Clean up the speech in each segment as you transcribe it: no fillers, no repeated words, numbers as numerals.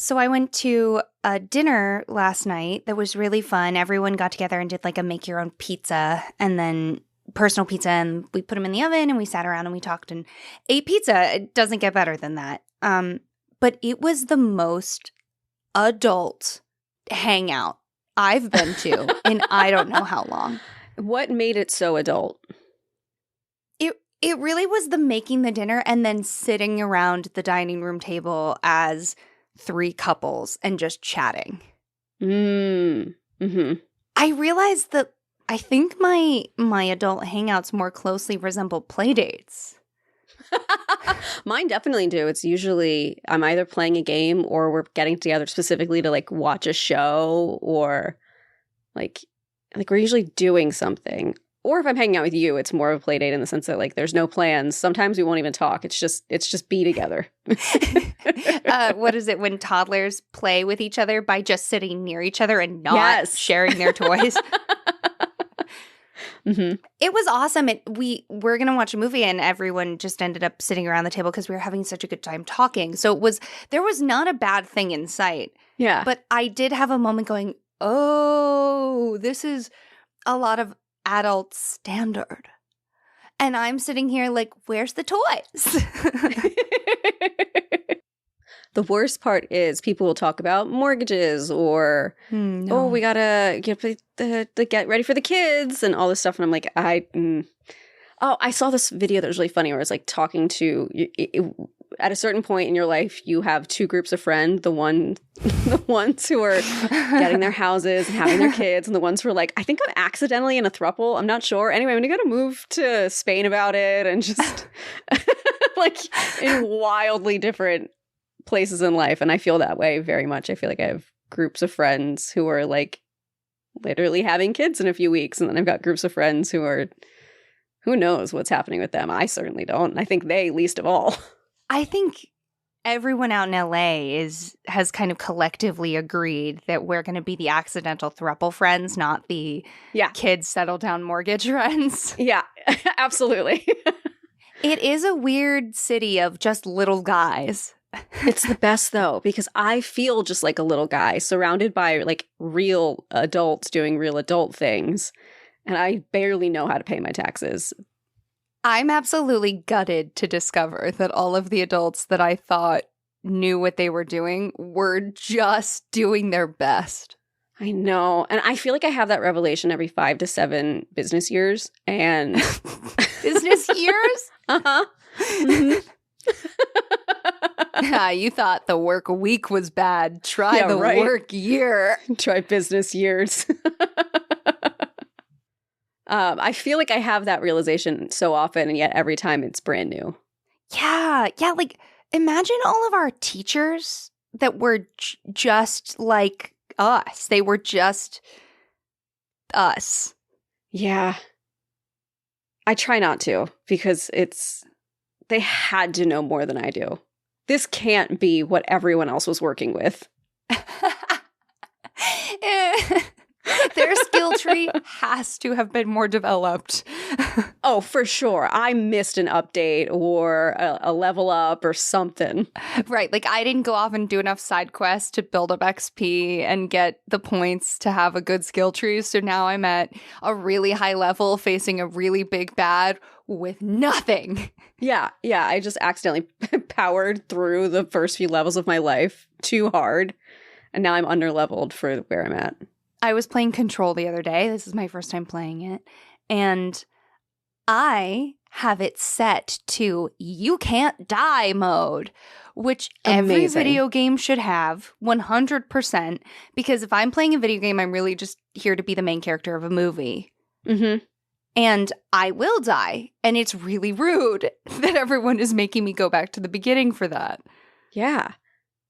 So I went to a dinner last night that was really fun. Everyone got together and did like a make your own pizza and then personal pizza, and we put them in the oven and we sat around and we talked and ate pizza. It doesn't get better than that. But it was the most adult hangout I've been to in I don't know how long. What made it so adult? It really was the making the dinner and then sitting around the dining room table as 3 couples and just chatting. Mm-hmm. I realized that I think my adult hangouts more closely resemble play dates. Mine definitely do. It's usually I'm either playing a game or we're getting together specifically to like watch a show or like we're usually doing something. Or if I'm hanging out with you, it's more of a play date in the sense that like there's no plans. Sometimes we won't even talk. It's just be together. What is it when toddlers play with each other by just sitting near each other and not sharing their toys? Mm-hmm. It was awesome. We're going to watch a movie and everyone just ended up sitting around the table because we were having such a good time talking. So there was not a bad thing in sight. Yeah. But I did have a moment going, oh, this is a lot of adult standard. And I'm sitting here like, where's the toys? The worst part is people will talk about mortgages or, oh, we gotta get ready for the kids and all this stuff. And I'm like, I saw this video that was really funny where it's like talking to, at a certain point in your life, you have 2 groups of friends, the ones who are getting their houses and having their kids, and the ones who are like, I think I'm accidentally in a throuple. I'm not sure. Anyway, I'm going to move to Spain about it and just like in wildly different places in life. And I feel that way very much. I feel like I have groups of friends who are like literally having kids in a few weeks. And then I've got groups of friends who knows what's happening with them. I certainly don't. And I think they least of all. I think everyone out in LA has kind of collectively agreed that we're going to be the accidental throuple friends, not the kids settle down mortgage friends. Yeah, absolutely. It is a weird city of just little guys. It's the best though, because I feel just like a little guy surrounded by like real adults doing real adult things. And I barely know how to pay my taxes. I'm absolutely gutted to discover that all of the adults that I thought knew what they were doing were just doing their best. I know. And I feel like I have that revelation every 5 to 7 business years. And business years? Uh-huh. Mm-hmm. You thought the work week was bad. Try the work year. Try business years. I feel like I have that realization so often, and yet every time it's brand new. Yeah. Like, imagine all of our teachers that were just like us. They were just us. Yeah. I try not to, because they had to know more than I do. This can't be what everyone else was working with. Their skill tree has to have been more developed. Oh, for sure. I missed an update or a level up or something. Right. Like, I didn't go off and do enough side quests to build up XP and get the points to have a good skill tree. So now I'm at a really high level facing a really big bad with nothing. Yeah. I just accidentally powered through the first few levels of my life too hard. And now I'm underleveled for where I'm at. I was playing Control the other day. This is my first time playing it. And I have it set to you can't die mode, which every video game should have 100%. Because if I'm playing a video game, I'm really just here to be the main character of a movie. Mm-hmm. And I will die. And it's really rude that everyone is making me go back to the beginning for that. Yeah.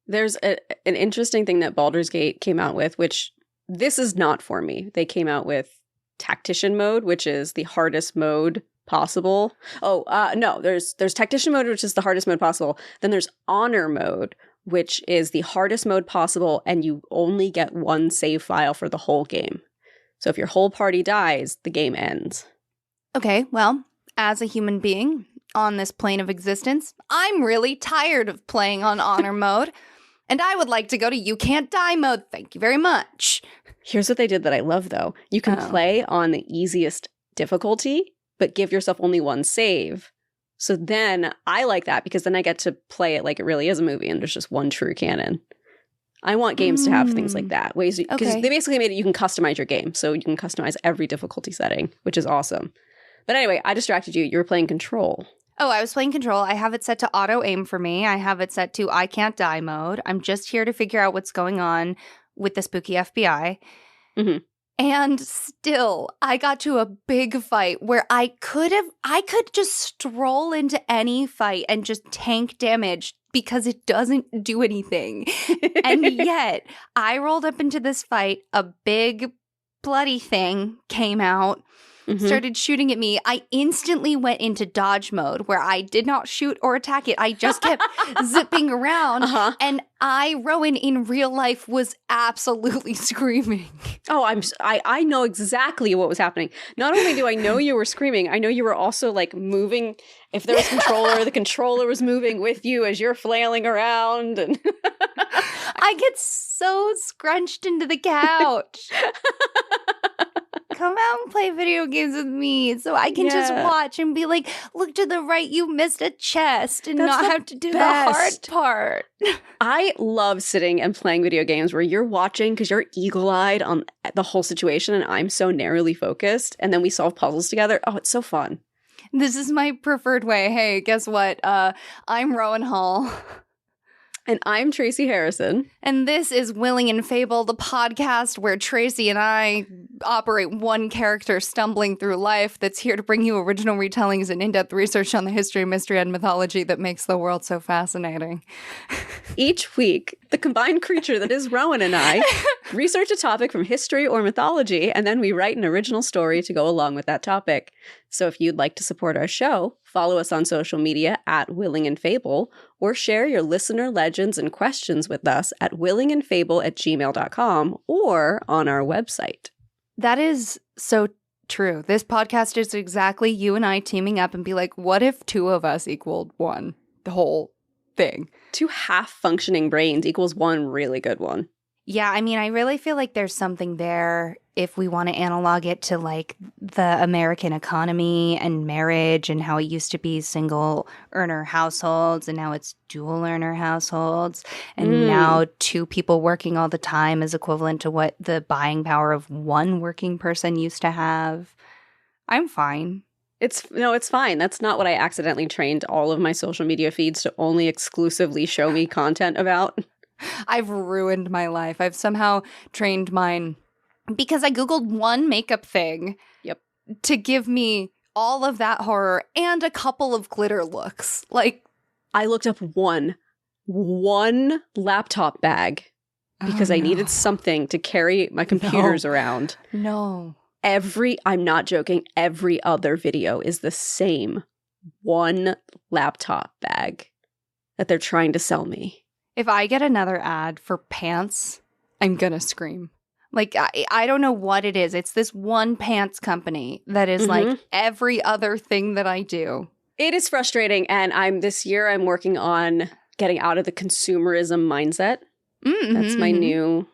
There's an interesting thing that Baldur's Gate came out with, which this is not for me. They came out with Tactician mode, which is the hardest mode possible. No, there's Tactician mode, which is the hardest mode possible. Then there's Honor mode, which is the hardest mode possible, and you only get one save file for the whole game. So if your whole party dies, the game ends. Okay, well, as a human being on this plane of existence, I'm really tired of playing on Honor mode. And I would like to go to You Can't Die mode. Thank you very much. Here's what they did that I love, though. You can play on the easiest difficulty, but give yourself only one save. So then I like that because then I get to play it like it really is a movie and there's just one true canon. I want games to have things like that. Ways because they basically made it you can customize your game. So you can customize every difficulty setting, which is awesome. But anyway, I distracted you. You were playing Control. Oh, I was playing Control. I have it set to auto aim for me. I have it set to I Can't Die mode. I'm just here to figure out what's going on with the spooky FBI. Mm-hmm. And still, I got to a big fight where I could just stroll into any fight and just tank damage because it doesn't do anything. And yet, I rolled up into this fight, a big bloody thing came out, started shooting at me. I instantly went into dodge mode where I did not shoot or attack it. I just kept zipping around. And Rowan, in real life was absolutely screaming. Oh, I know exactly what was happening. Not only do I know you were screaming, I know you were also like moving. If there was controller, the controller was moving with you as you're flailing around. And I get so scrunched into the couch. Come out and play video games with me so I can just watch and be like, look to the right, you missed a chest and not have to do the hard part. I love sitting and playing video games where you're watching because you're eagle-eyed on the whole situation and I'm so narrowly focused and then we solve puzzles together. Oh, it's so fun. This is my preferred way. Hey, guess what? I'm Rowan Hall. And I'm Tracy Harrison. And this is Willing and Fable, the podcast where Tracy and I operate one character stumbling through life that's here to bring you original retellings and in-depth research on the history, mystery, and mythology that makes the world so fascinating. Each week, the combined creature that is Rowan and I research a topic from history or mythology, and then we write an original story to go along with that topic. So if you'd like to support our show, follow us on social media at Willing and Fable, or share your listener legends and questions with us at willingandfable@gmail.com or on our website. That is so true. This podcast is exactly you and I teaming up and be like, what if two of us equaled one? The whole thing. Two half-functioning brains equals one really good one. Yeah, I mean, I really feel like there's something there if we want to analog it to like the American economy and marriage and how it used to be single earner households and now it's dual earner households. And now two people working all the time is equivalent to what the buying power of one working person used to have. I'm fine. It's fine. That's not what I accidentally trained all of my social media feeds to only exclusively show me content about. I've ruined my life. I've somehow trained mine because I Googled one makeup thing to give me all of that horror and a couple of glitter looks. Like, I looked up one laptop bag because I needed something to carry my computers around. No. I'm not joking, every other video is the same one laptop bag that they're trying to sell me. If I get another ad for pants, I'm gonna scream. Like, I don't know what it is. It's this one pants company that is like every other thing that I do. It is frustrating, and this year I'm working on getting out of the consumerism mindset. That's my new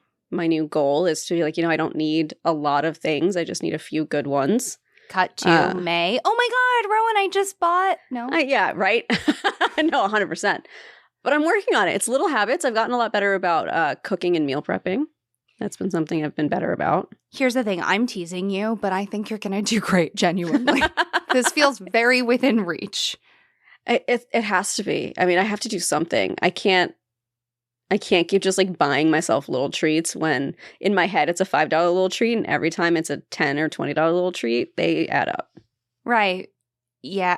goal is to be like, I don't need a lot of things. I just need a few good ones. Cut to May. Oh my God, Rowan, I just bought. No. Yeah, right? No, 100%. But I'm working on it. It's little habits. I've gotten a lot better about cooking and meal prepping. That's been something I've been better about. Here's the thing. I'm teasing you, but I think you're going to do great, genuinely. This feels very within reach. It has to be. I mean, I have to do something. I can't keep just like buying myself little treats when in my head it's a $5 little treat and every time it's a $10 or $20 little treat, they add up. Right. Yeah.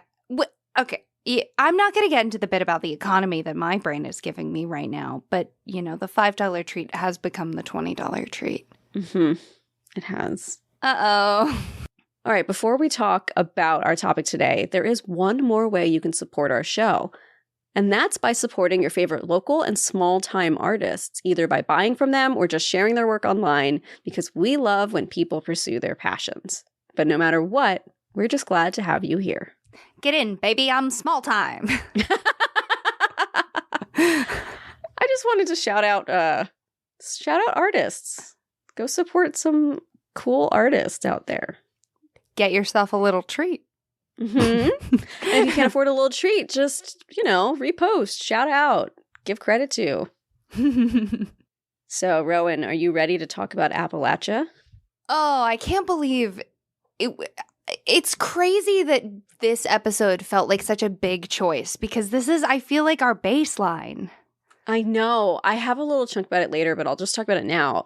Okay. Yeah, I'm not going to get into the bit about the economy that my brain is giving me right now, but, the $5 treat has become the $20 treat. Mm-hmm. It has. Uh-oh. All right, before we talk about our topic today, there is one more way you can support our show, and that's by supporting your favorite local and small-time artists, either by buying from them or just sharing their work online, because we love when people pursue their passions. But no matter what, we're just glad to have you here. Get in, baby. I'm small time. I just just wanted to shout out artists. Go support some cool artists out there. Get yourself a little treat. And if you can't afford a little treat, just, repost, shout out, give credit to. So, Rowan, are you ready to talk about Appalachia? Oh, I can't believe it. It's crazy that this episode felt like such a big choice because this is, I feel like, our baseline. I know. I have a little chunk about it later, but I'll just talk about it now.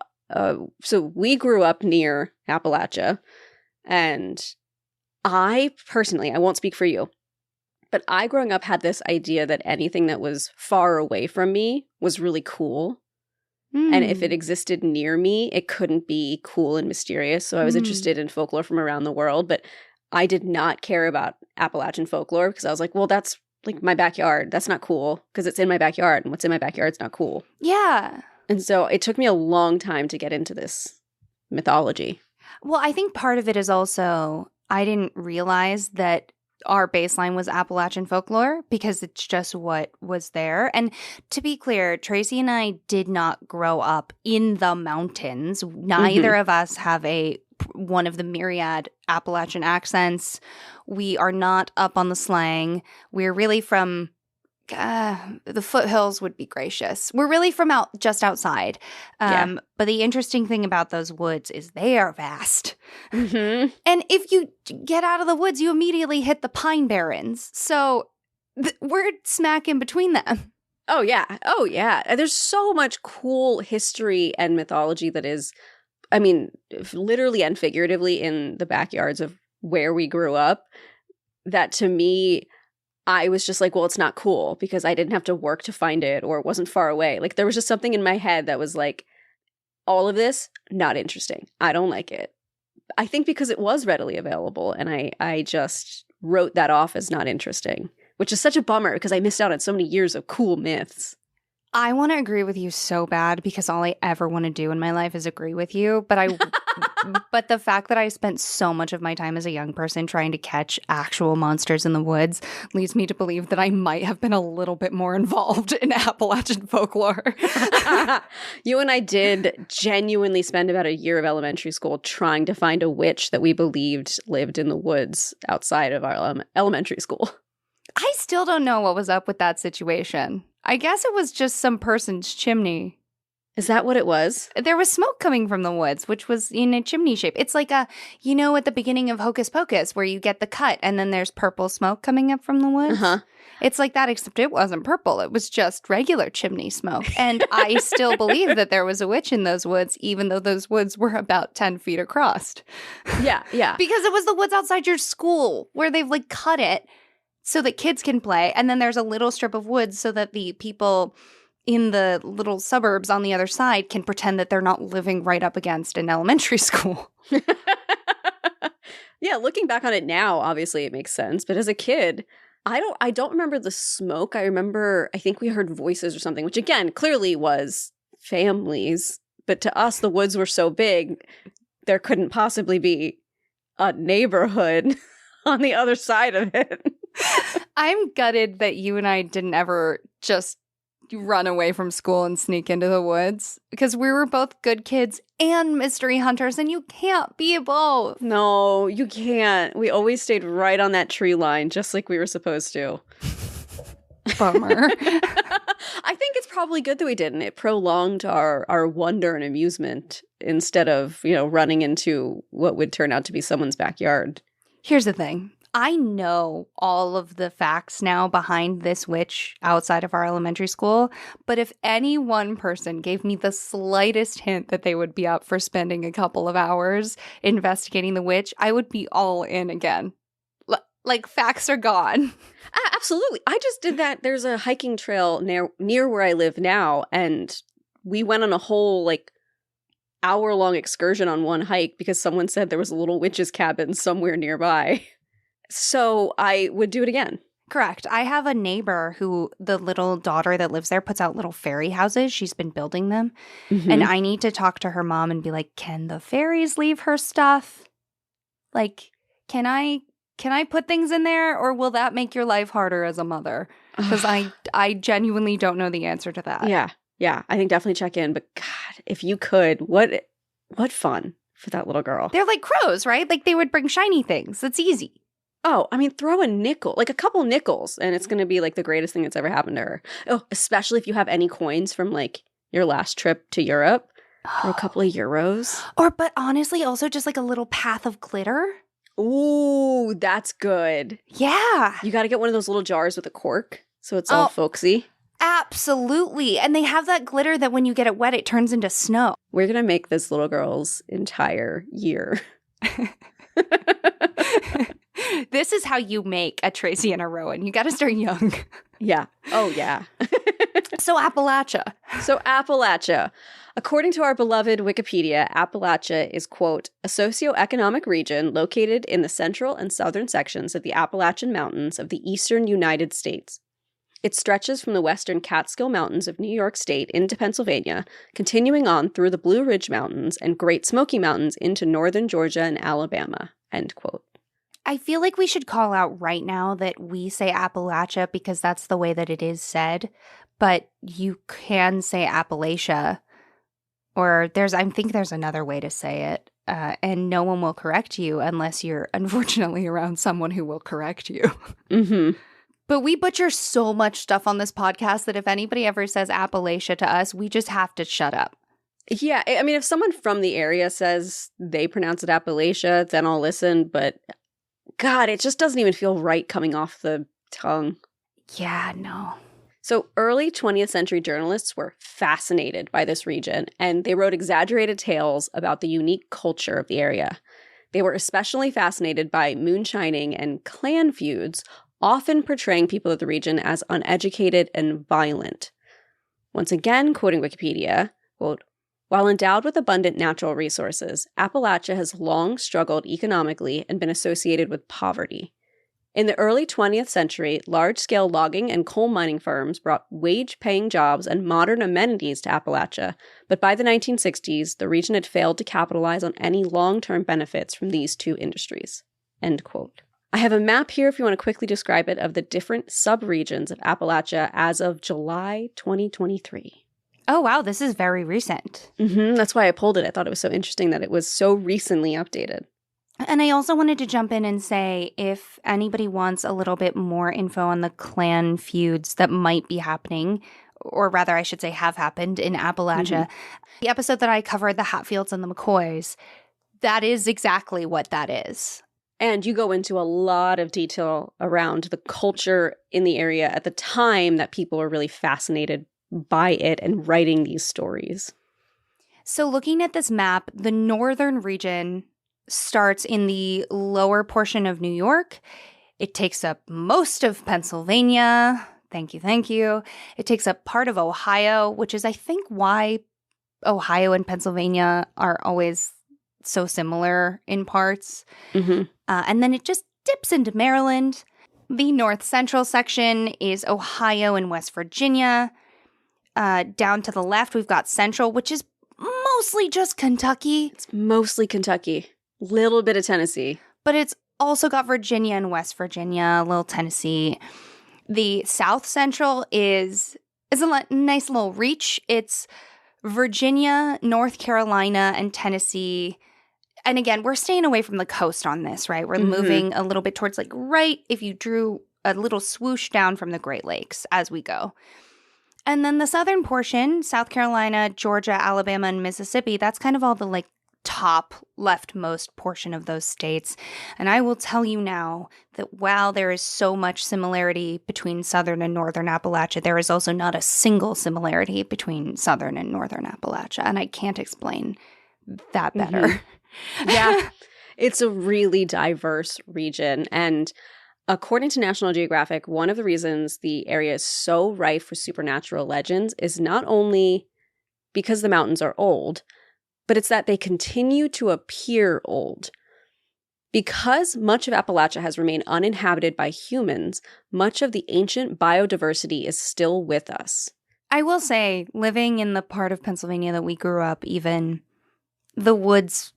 So we grew up near Appalachia, and I personally, I won't speak for you, but I growing up had this idea that anything that was far away from me was really cool. And if it existed near me, it couldn't be cool and mysterious. So I was interested in folklore from around the world, but I did not care about Appalachian folklore because I was like, well, that's like my backyard. That's not cool because it's in my backyard, and what's in my backyard is not cool. Yeah. And so it took me a long time to get into this mythology. Well, I think part of it is also I didn't realize that our baseline was Appalachian folklore because it's just what was there. And to be clear, Tracy and I did not grow up in the mountains. Neither of us have one of the myriad Appalachian accents. We are not up on the slang. We're really from the foothills would be gracious. We're really from just outside. But the interesting thing about those woods is they are vast. And if you get out of the woods, you immediately hit the pine barrens. So we're smack in between them. Oh, yeah. Oh, yeah. There's so much cool history and mythology that is, I mean, literally and figuratively in the backyards of where we grew up, that to me, I was just like, well, it's not cool because I didn't have to work to find it or it wasn't far away. Like there was just something in my head that was like, all of this, not interesting. I don't like it. I think because it was readily available and I just wrote that off as not interesting, which is such a bummer because I missed out on so many years of cool myths. I want to agree with you so bad because all I ever want to do in my life is agree with you. But the fact that I spent so much of my time as a young person trying to catch actual monsters in the woods leads me to believe that I might have been a little bit more involved in Appalachian folklore. You and I did genuinely spend about a year of elementary school trying to find a witch that we believed lived in the woods outside of our elementary school. I still don't know what was up with that situation. I guess it was just some person's chimney. Is that what it was? There was smoke coming from the woods, which was in a chimney shape. It's like at the beginning of Hocus Pocus where you get the cut and then there's purple smoke coming up from the woods. It's like that, except it wasn't purple. It was just regular chimney smoke. And I still believe that there was a witch in those woods, even though those woods were about 10 feet across. Yeah. Because it was the woods outside your school where they've like cut it so that kids can play. And then there's a little strip of woods so that the people in the little suburbs on the other side can pretend that they're not living right up against an elementary school. Yeah, looking back on it now, obviously it makes sense. But as a kid, I don't remember the smoke. I think we heard voices or something, which again, clearly was families. But to us, the woods were so big, there couldn't possibly be a neighborhood on the other side of it. I'm gutted that you and I didn't ever just run away from school and sneak into the woods because we were both good kids and mystery hunters, and you can't be both. No, you can't. We always stayed right on that tree line, just like we were supposed to. Bummer. I think it's probably good that we didn't. It prolonged our wonder and amusement instead of, running into what would turn out to be someone's backyard. Here's the thing. I know all of the facts now behind this witch outside of our elementary school, but if any one person gave me the slightest hint that they would be up for spending a couple of hours investigating the witch, I would be all in again. Like, facts are gone. Absolutely. I just did that. There's a hiking trail near where I live now, and we went on a whole, hour-long excursion on one hike because someone said there was a little witch's cabin somewhere nearby. So I would do it again. Correct. I have a neighbor who the little daughter that lives there puts out little fairy houses. She's been building them. Mm-hmm. And I need to talk to her mom and be like, can the fairies leave her stuff? Like, can I put things in there, or will that make your life harder as a mother? Because I genuinely don't know the answer to that. Yeah. Yeah, I think definitely check in. But God, if you could, what fun for that little girl. They're like crows, right? Like they would bring shiny things. It's easy. Oh, I mean, throw a nickel, like a couple nickels, and it's going to be like the greatest thing that's ever happened to her. Oh, especially if you have any coins from like your last trip to Europe. Throw a couple of euros. But honestly, also just like a little path of glitter. Ooh, that's good. Yeah. You got to get one of those little jars with a cork, so it's all folksy. Absolutely. And they have that glitter that when you get it wet, it turns into snow. We're going to make this little girl's entire year. This is how you make a Tracy and a Rowan. You got to start young. Yeah. Oh, yeah. So Appalachia. According to our beloved Wikipedia, Appalachia is, quote, a socioeconomic region located in the central and southern sections of the Appalachian Mountains of the eastern United States. It stretches from the western Catskill Mountains of New York State into Pennsylvania, continuing on through the Blue Ridge Mountains and Great Smoky Mountains into northern Georgia and Alabama, end quote. I feel like we should call out right now that we say Appalachia because that's the way that it is said, but you can say Appalachia, or I think there's another way to say it, and no one will correct you unless you're unfortunately around someone who will correct you. Mm-hmm. But we butcher so much stuff on this podcast that if anybody ever says Appalachia to us, we just have to shut up. Yeah, I mean, if someone from the area says they pronounce it Appalachia, then I'll listen, but God, it just doesn't even feel right coming off the tongue. Yeah, no. So early 20th century journalists were fascinated by this region, and they wrote exaggerated tales about the unique culture of the area. They were especially fascinated by moonshining and clan feuds, often portraying people of the region as uneducated and violent. Once again, quoting Wikipedia, quote, while endowed with abundant natural resources, Appalachia has long struggled economically and been associated with poverty. In the early 20th century, large-scale logging and coal mining firms brought wage-paying jobs and modern amenities to Appalachia, but by the 1960s, the region had failed to capitalize on any long-term benefits from these two industries. End quote. I have a map here if you want to quickly describe it of the different sub-regions of Appalachia as of July 2023. Oh, wow. This is very recent. That's why I pulled it. I thought it was so interesting that it was so recently updated. And I also wanted to jump in and say if anybody wants a little bit more info on the clan feuds that might be happening, or rather I should say have happened in Appalachia, the episode that I covered, the Hatfields and the McCoys, that is exactly what that is. And you go into a lot of detail around the culture in the area at the time that people were really fascinated by it and writing these stories. So looking at this map, the northern region starts in the lower portion of New York. It takes up most of Pennsylvania. Thank you. It takes up part of Ohio, which is, I think, why Ohio and Pennsylvania are always so similar in parts. And then it just dips into Maryland. The north central section is Ohio and West Virginia. Down to the left, we've got Central, which is mostly just Kentucky. It's mostly Kentucky. Little bit of Tennessee. But it's also got Virginia and West Virginia, a little Tennessee. The South Central is a nice little reach. It's Virginia, North Carolina, and Tennessee. And again, we're staying away from the coast on this, right? We're moving a little bit towards like right if you drew a little swoosh down from the Great Lakes as we go. And then the southern portion, South Carolina, Georgia, Alabama, and Mississippi, that's kind of all the like top leftmost portion of those states. And I will tell you now that while there is so much similarity between southern and northern Appalachia, there is also not a single similarity between southern and northern Appalachia. And I can't explain that better. Yeah, it's a really diverse region. And according to National Geographic, one of the reasons the area is so rife for supernatural legends is not only because the mountains are old, but it's that they continue to appear old. Because much of Appalachia has remained uninhabited by humans, much of the ancient biodiversity is still with us. I will say, living in the part of Pennsylvania that we grew up, even the woods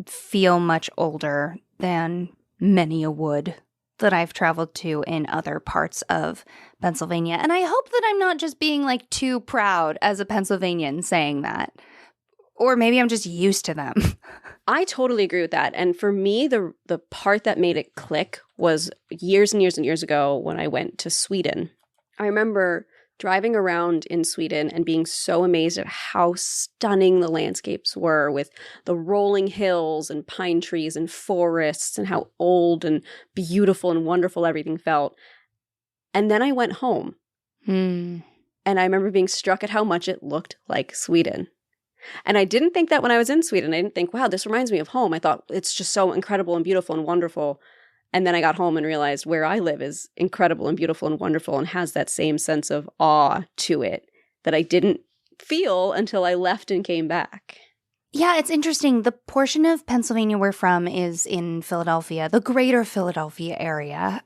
feel much older than many a wood that I've traveled to in other parts of Pennsylvania. And I hope that I'm not just being like too proud as a Pennsylvanian saying that. Or maybe I'm just used to them. I totally agree with that. And for me, the part that made it click was years and years and years ago when I went to Sweden. I remember driving around in Sweden and being so amazed at how stunning the landscapes were, with the rolling hills and pine trees and forests, and how old and beautiful and wonderful everything felt. And then I went home. And I remember being struck at how much it looked like Sweden. And I didn't think that when I was in Sweden. I didn't think, wow, this reminds me of home. I thought it's just so incredible and beautiful and wonderful. And then I got home and realized where I live is incredible and beautiful and wonderful and has that same sense of awe to it that I didn't feel until I left and came back. Yeah, it's interesting. The portion of Pennsylvania we're from is in Philadelphia, the greater Philadelphia area,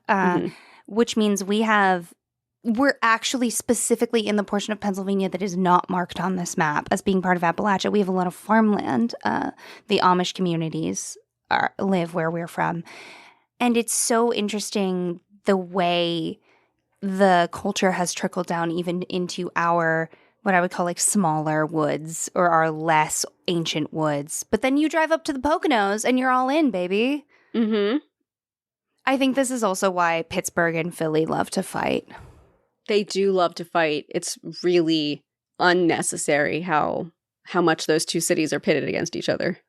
which means we're actually specifically in the portion of Pennsylvania that is not marked on this map as being part of Appalachia. We have a lot of farmland. The Amish communities live where we're from. And it's so interesting the way the culture has trickled down even into our, what I would call like smaller woods or our less ancient woods. But then you drive up to the Poconos and you're all in, baby. Mm-hmm. I think this is also why Pittsburgh and Philly love to fight. They do love to fight. It's really unnecessary how much those two cities are pitted against each other.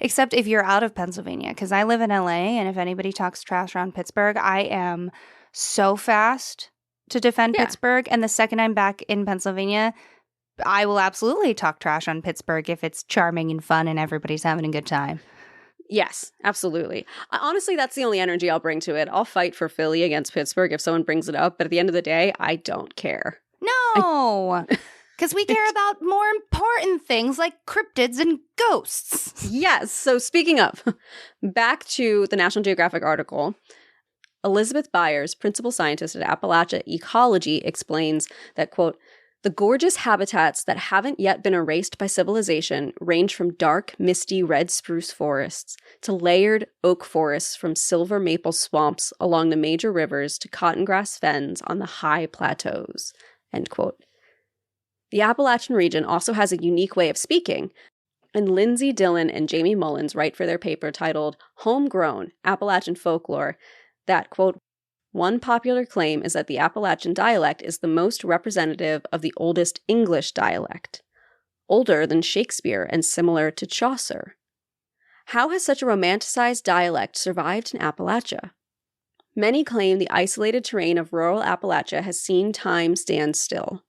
Except if you're out of Pennsylvania, because I live in LA, and if anybody talks trash around Pittsburgh, I am so fast to defend Pittsburgh. And the second I'm back in Pennsylvania, I will absolutely talk trash on Pittsburgh if it's charming and fun and everybody's having a good time. Yes, absolutely. Honestly, that's the only energy I'll bring to it. I'll fight for Philly against Pittsburgh if someone brings it up, but at the end of the day, I don't care. No! Because we care about more important things like cryptids and ghosts. Yes. So speaking of, back to the National Geographic article, Elizabeth Byers, principal scientist at Appalachia Ecology, explains that, quote, the gorgeous habitats that haven't yet been erased by civilization range from dark, misty red spruce forests to layered oak forests, from silver maple swamps along the major rivers to cotton grass fens on the high plateaus, end quote. The Appalachian region also has a unique way of speaking, and Lindsay Dillon and Jamie Mullins write for their paper titled Homegrown Appalachian Folklore that, quote, one popular claim is that the Appalachian dialect is the most representative of the oldest English dialect, older than Shakespeare and similar to Chaucer. How has such a romanticized dialect survived in Appalachia? Many claim the isolated terrain of rural Appalachia has seen time stand still.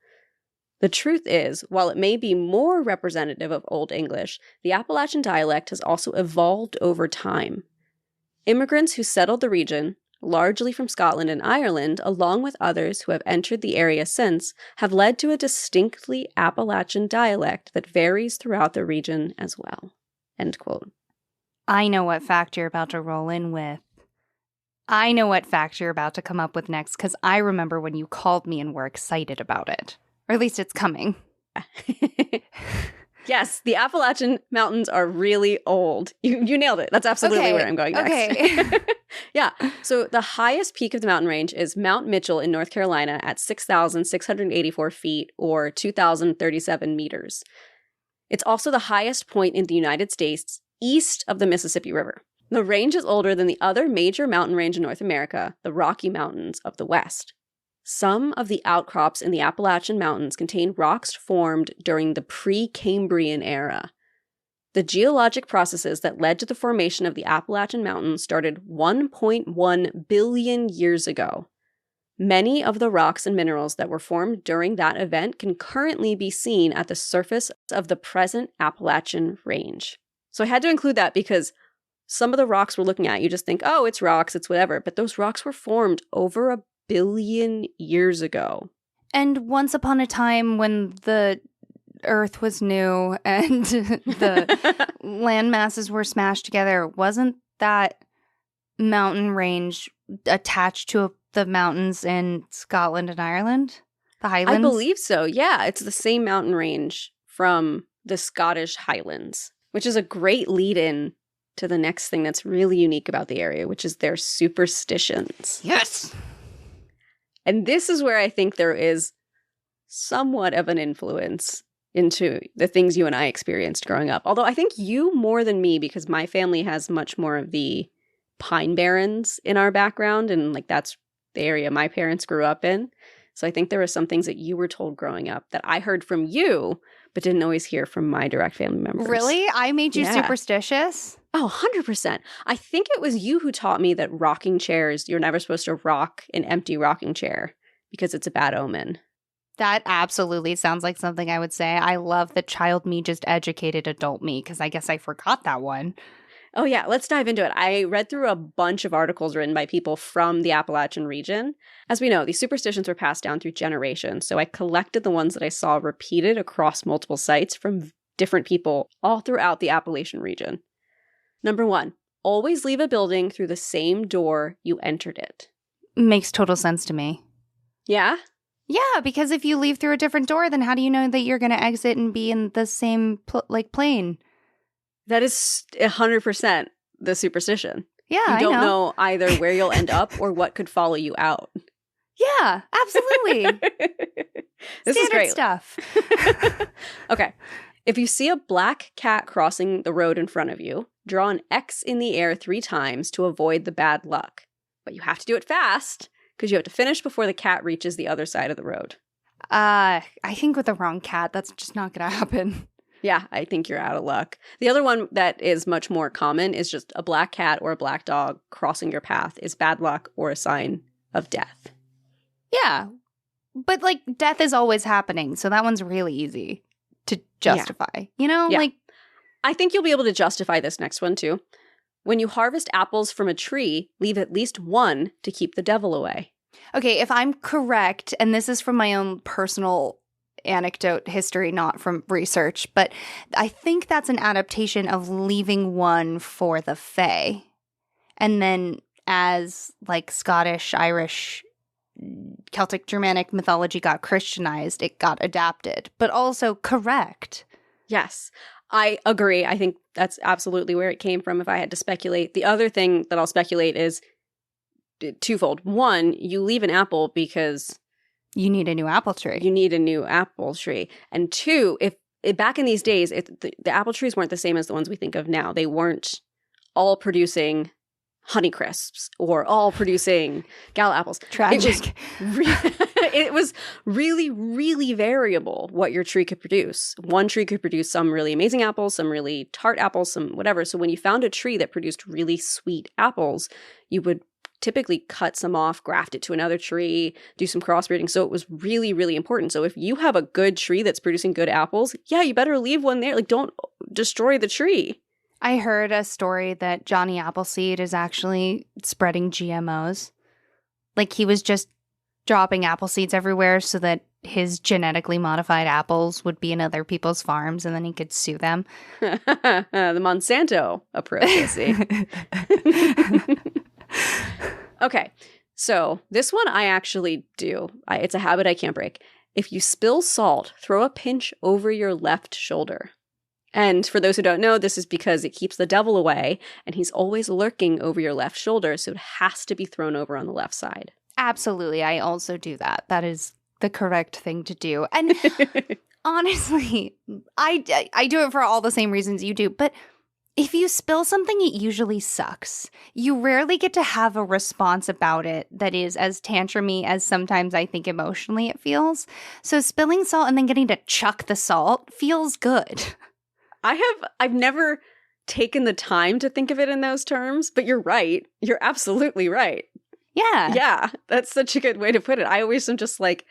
The truth is, while it may be more representative of Old English, the Appalachian dialect has also evolved over time. Immigrants who settled the region, largely from Scotland and Ireland, along with others who have entered the area since, have led to a distinctly Appalachian dialect that varies throughout the region as well. End quote. I know what fact you're about to roll in with. I know what fact you're about to come up with next, because I remember when you called me and were excited about it. Or at least it's coming. Yes, the Appalachian Mountains are really old. You nailed it. That's absolutely where I'm going next. Okay. Yeah. So the highest peak of the mountain range is Mount Mitchell in North Carolina at 6,684 feet or 2,037 meters. It's also the highest point in the United States east of the Mississippi River. The range is older than the other major mountain range in North America, the Rocky Mountains of the West. Some of the outcrops in the Appalachian Mountains contain rocks formed during the Precambrian era. The geologic processes that led to the formation of the Appalachian Mountains started 1.1 billion years ago. Many of the rocks and minerals that were formed during that event can currently be seen at the surface of the present Appalachian Range. So I had to include that because some of the rocks we're looking at, you just think, oh, it's rocks, it's whatever. But those rocks were formed over 1 billion years ago. And once upon a time when the Earth was new and the land masses were smashed together, wasn't that mountain range attached to the mountains in Scotland and Ireland? The Highlands? I believe so, yeah. It's the same mountain range from the Scottish Highlands, which is a great lead-in to the next thing that's really unique about the area, which is their superstitions. Yes. And this is where I think there is somewhat of an influence into the things you and I experienced growing up. Although I think you more than me, because my family has much more of the Pine Barrens in our background, and like that's the area my parents grew up in. So I think there were some things that you were told growing up that I heard from you, but didn't always hear from my direct family members. Really? I made you superstitious? Oh, 100%. I think it was you who taught me that rocking chairs, you're never supposed to rock an empty rocking chair because it's a bad omen. That absolutely sounds like something I would say. I love that child me just educated adult me, because I guess I forgot that one. Oh, yeah. Let's dive into it. I read through a bunch of articles written by people from the Appalachian region. As we know, these superstitions were passed down through generations. So I collected the ones that I saw repeated across multiple sites from different people all throughout the Appalachian region. Number 1, always leave a building through the same door you entered it. Makes total sense to me. Yeah? Yeah, because if you leave through a different door, then how do you know that you're going to exit and be in the same plane? That is 100% the superstition. Yeah, you don't know either where you'll end up or what could follow you out. Yeah, absolutely. This is great stuff. Okay. If you see a black cat crossing the road in front of you, draw an X in the air 3 times to avoid the bad luck. But you have to do it fast, because you have to finish before the cat reaches the other side of the road. I think with the wrong cat, that's just not going to happen. Yeah, I think you're out of luck. The other one that is much more common is just a black cat or a black dog crossing your path is bad luck or a sign of death. Yeah, but like death is always happening, so that one's really easy to justify. You know, like I think you'll be able to justify this next one too. When you harvest apples from a tree, leave at least one to keep the devil away. Okay, if I'm correct, and this is from my own personal anecdote history, not from research, but I think that's an adaptation of leaving one for the Fae. And then as like Scottish, Irish, Celtic, Germanic mythology got Christianized, it got adapted, but also correct. Yes, I agree. I think that's absolutely where it came from if I had to speculate. The other thing that I'll speculate is twofold. One, you leave an apple because you need a new apple tree. You need a new apple tree. And 2, if back in these days, the apple trees weren't the same as the ones we think of now. They weren't all producing Honeycrisps or all producing Gala apples. Tragic. It was really, really variable what your tree could produce. One tree could produce some really amazing apples, some really tart apples, some whatever. So when you found a tree that produced really sweet apples, you would typically cut some off, graft it to another tree, do some crossbreeding. So it was really, really important. So if you have a good tree that's producing good apples, yeah, you better leave one there. Like, don't destroy the tree. I heard a story that Johnny Appleseed is actually spreading GMOs. Like, he was just dropping apple seeds everywhere so that his genetically modified apples would be in other people's farms and then he could sue them. The Monsanto approach, I see. Okay, so this one I actually do. It's a habit I can't break. If you spill salt, throw a pinch over your left shoulder. And for those who don't know, this is because it keeps the devil away, and he's always lurking over your left shoulder, so it has to be thrown over on the left side. Absolutely. I also do that. That is the correct thing to do. And honestly, I do it for all the same reasons you do, but if you spill something, it usually sucks. You rarely get to have a response about it that is as tantrumy as sometimes I think emotionally it feels. So spilling salt and then getting to chuck the salt feels good. I've never taken the time to think of it in those terms, but you're right. You're absolutely right. Yeah. Yeah, that's such a good way to put it. I always am just like,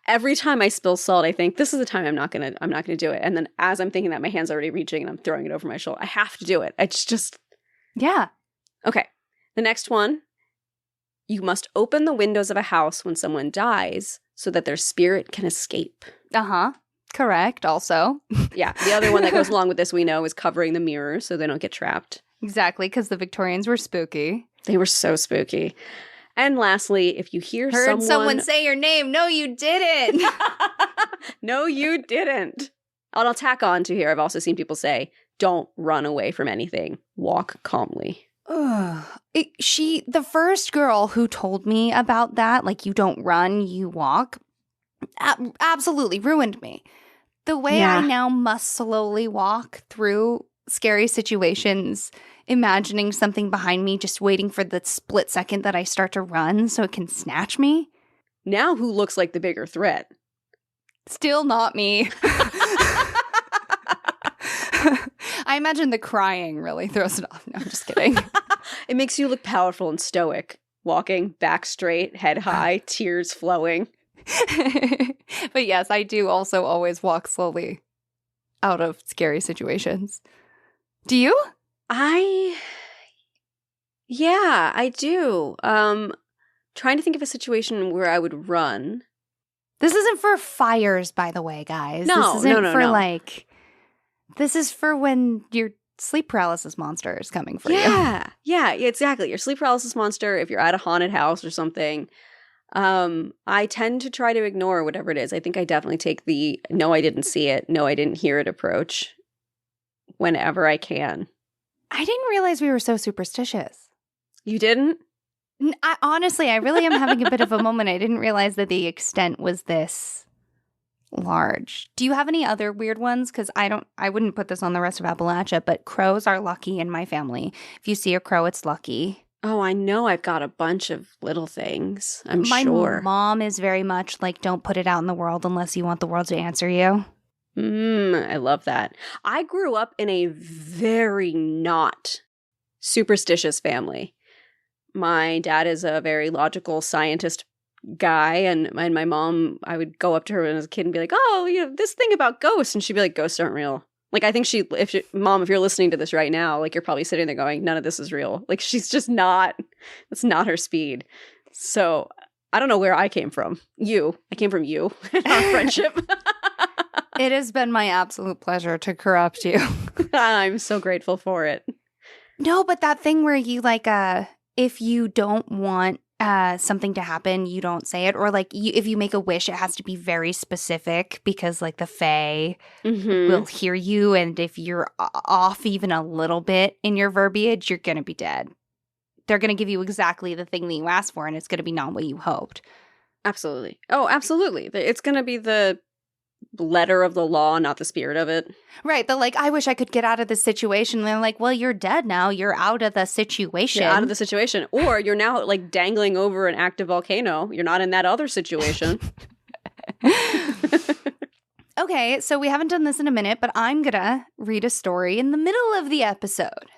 every time I spill salt, I think this is the time I'm not gonna do it. And then as I'm thinking that, my hand's already reaching and I'm throwing it over my shoulder. I have to do it. It's just yeah. Okay. The next one, you must open the windows of a house when someone dies so that their spirit can escape. Uh-huh. Correct. Also. Yeah. The other one that goes along with this, we know, is covering the mirrors so they don't get trapped. Exactly, because the Victorians were spooky. They were so spooky. And lastly, if you hear someone say your name, no, you didn't. No, you didn't. And I'll tack on to here. I've also seen people say, don't run away from anything. Walk calmly. Ugh. The first girl who told me about that, like you don't run, you walk, absolutely ruined me. The way I now must slowly walk through scary situations, imagining something behind me, just waiting for the split second that I start to run so it can snatch me. Now who looks like the bigger threat? Still not me. I imagine the crying really throws it off. No, I'm just kidding. It makes you look powerful and stoic. Walking back straight, head high, tears flowing. But yes, I do also always walk slowly out of scary situations. Do you? Yeah, I do. Trying to think of a situation where I would run. This isn't for fires, by the way, guys. No, this isn't for no. like. This is for when your sleep paralysis monster is coming for you. Yeah, exactly. Your sleep paralysis monster, if you're at a haunted house or something. I tend to try to ignore whatever it is. I think I definitely take the no, I didn't see it, no, I didn't hear it approach whenever I can. I didn't realize we were so superstitious. You didn't? Honestly, I really am having a bit of a moment. I didn't realize that the extent was this large. Do you have any other weird ones? Because I wouldn't put this on the rest of Appalachia, but crows are lucky in my family. If you see a crow, it's lucky. Oh, I know I've got a bunch of little things, I'm sure. My mom is very much like, don't put it out in the world unless you want the world to answer you. I love that. I grew up in a very not superstitious family. My dad is a very logical scientist guy, and my mom, I would go up to her when I was a kid and be like, oh, this thing about ghosts, and she'd be like, ghosts aren't real. Like, I think Mom, if you're listening to this right now, like, you're probably sitting there going, none of this is real. Like, she's just that's not her speed. So, I don't know where I came from. I came from you in our friendship. It has been my absolute pleasure to corrupt you. I'm so grateful for it. No, but that thing where you, like, if you don't want something to happen, you don't say it. Or, like, if you make a wish, it has to be very specific because, like, the fae will hear you. And if you're off even a little bit in your verbiage, you're going to be dead. They're going to give you exactly the thing that you asked for, and it's going to be not what you hoped. Absolutely. Oh, absolutely. It's going to be the letter of the law, not the spirit of it. Right. They're like, I wish I could get out of this situation. And they're like, well, you're dead now. You're out of the situation. You're out of the situation. Or you're now like dangling over an active volcano. You're not in that other situation. Okay, so we haven't done this in a minute, but I'm going to read a story in the middle of the episode.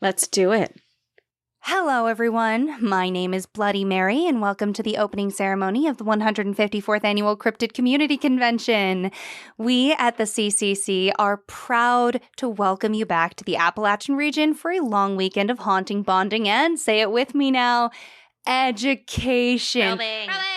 Let's do it. Hello, everyone. My name is Bloody Mary, and welcome to the opening ceremony of the 154th Annual Cryptid Community Convention. We at the CCC are proud to welcome you back to the Appalachian region for a long weekend of haunting, bonding, and, say it with me now, education.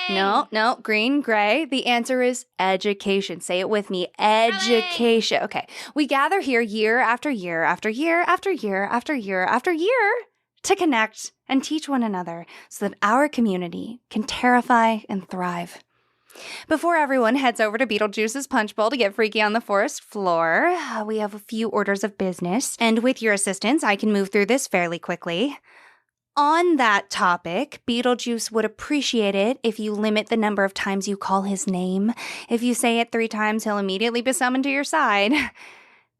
No, green, gray. The answer is education. Say it with me, education. Okay, we gather here year after year after year after year after year after year to connect and teach one another so that our community can terrify and thrive. Before everyone heads over to Beetlejuice's Punch Bowl to get freaky on the forest floor, we have a few orders of business, and with your assistance, I can move through this fairly quickly. On that topic, Beetlejuice would appreciate it if you limit the number of times you call his name. If you say it 3 times, he'll immediately be summoned to your side.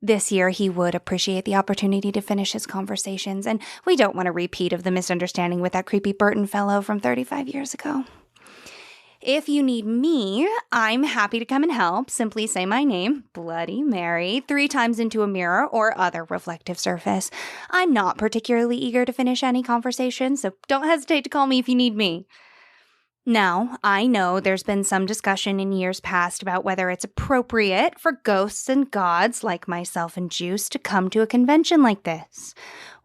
This year, he would appreciate the opportunity to finish his conversations, and we don't want a repeat of the misunderstanding with that creepy Burton fellow from 35 years ago. If you need me, I'm happy to come and help. Simply say my name, Bloody Mary, 3 times into a mirror or other reflective surface. I'm not particularly eager to finish any conversation, so don't hesitate to call me if you need me. Now, I know there's been some discussion in years past about whether it's appropriate for ghosts and gods like myself and Juice to come to a convention like this.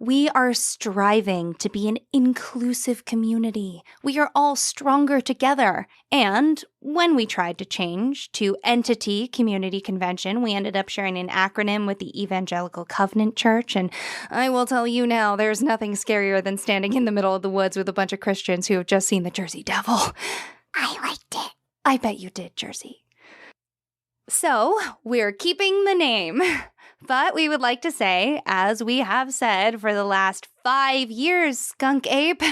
We are striving to be an inclusive community. We are all stronger together. And when we tried to change to Entity Community Convention, we ended up sharing an acronym with the Evangelical Covenant Church. And I will tell you now, there's nothing scarier than standing in the middle of the woods with a bunch of Christians who have just seen the Jersey Devil. I liked it. I bet you did, Jersey. So, we're keeping the name. But we would like to say, as we have said for the last 5 years, Skunk Ape,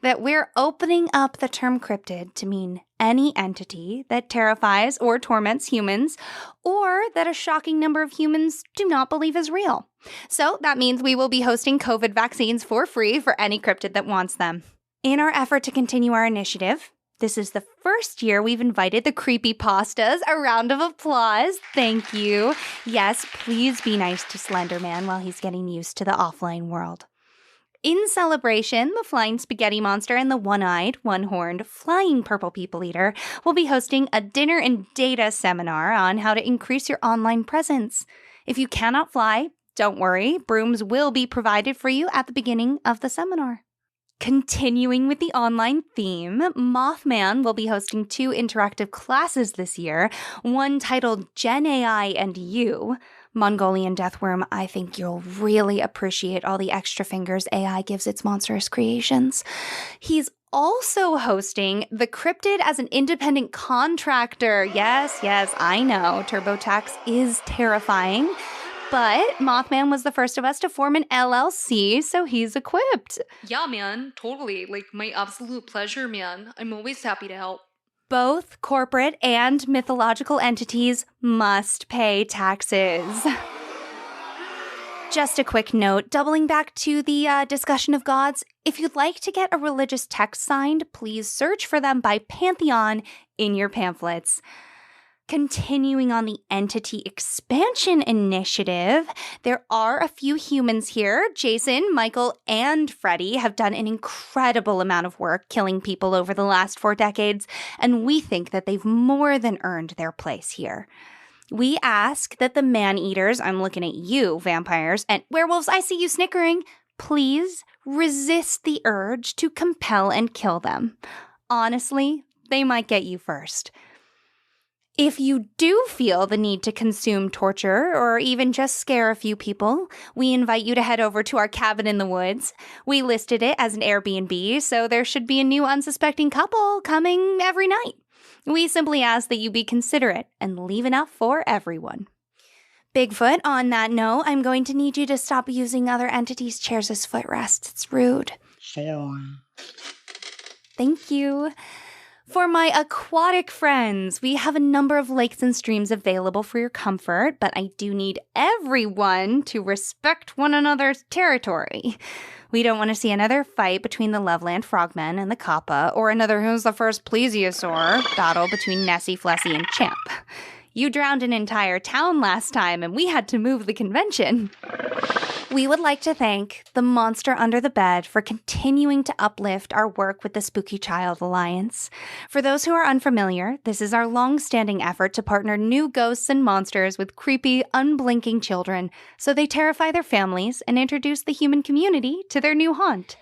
that we're opening up the term cryptid to mean any entity that terrifies or torments humans, or that a shocking number of humans do not believe is real. So that means we will be hosting COVID vaccines for free for any cryptid that wants them. In our effort to continue our initiative, this is the first year we've invited the creepypastas. A round of applause. Thank you. Yes, please be nice to Slenderman while he's getting used to the offline world. In celebration, the Flying Spaghetti Monster and the One-Eyed, One-Horned, Flying Purple People Eater will be hosting a dinner and data seminar on how to increase your online presence. If you cannot fly, don't worry, brooms will be provided for you at the beginning of the seminar. Continuing with the online theme, Mothman will be hosting 2 interactive classes this year, one titled Gen AI and You. Mongolian Deathworm, I think you'll really appreciate all the extra fingers AI gives its monstrous creations. He's also hosting The Cryptid as an Independent Contractor. Yes, I know, TurboTax is terrifying. But Mothman was the first of us to form an LLC, so he's equipped. Yeah, man, totally. Like, my absolute pleasure, man. I'm always happy to help. Both corporate and mythological entities must pay taxes. Just a quick note, doubling back to the discussion of gods, if you'd like to get a religious text signed, please search for them by Pantheon in your pamphlets. Continuing on the entity expansion initiative, there are a few humans here. Jason, Michael, and Freddie have done an incredible amount of work killing people over the last 4 decades, and we think that they've more than earned their place here. We ask that the man-eaters, I'm looking at you, vampires, and werewolves, I see you snickering, please resist the urge to compel and kill them. Honestly, they might get you first. If you do feel the need to consume torture or even just scare a few people, we invite you to head over to our cabin in the woods. We listed it as an Airbnb, so there should be a new unsuspecting couple coming every night. We simply ask that you be considerate and leave enough for everyone. Bigfoot, on that note, I'm going to need you to stop using other entities' chairs as footrests. It's rude. Sure. Thank you. For my aquatic friends, we have a number of lakes and streams available for your comfort, but I do need everyone to respect one another's territory. We don't want to see another fight between the Loveland Frogmen and the Kappa, or another who's the first plesiosaur battle between Nessie, Flessie, and Champ. You drowned an entire town last time, and we had to move the convention. We would like to thank the Monster Under the Bed for continuing to uplift our work with the Spooky Child Alliance. For those who are unfamiliar, this is our long-standing effort to partner new ghosts and monsters with creepy, unblinking children so they terrify their families and introduce the human community to their new haunt.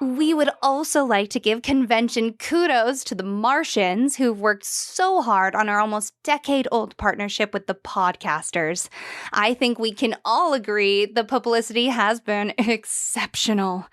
We would also like to give convention kudos to the Martians, who've worked so hard on our almost decade-old partnership with the podcasters. I think we can all agree the publicity has been exceptional.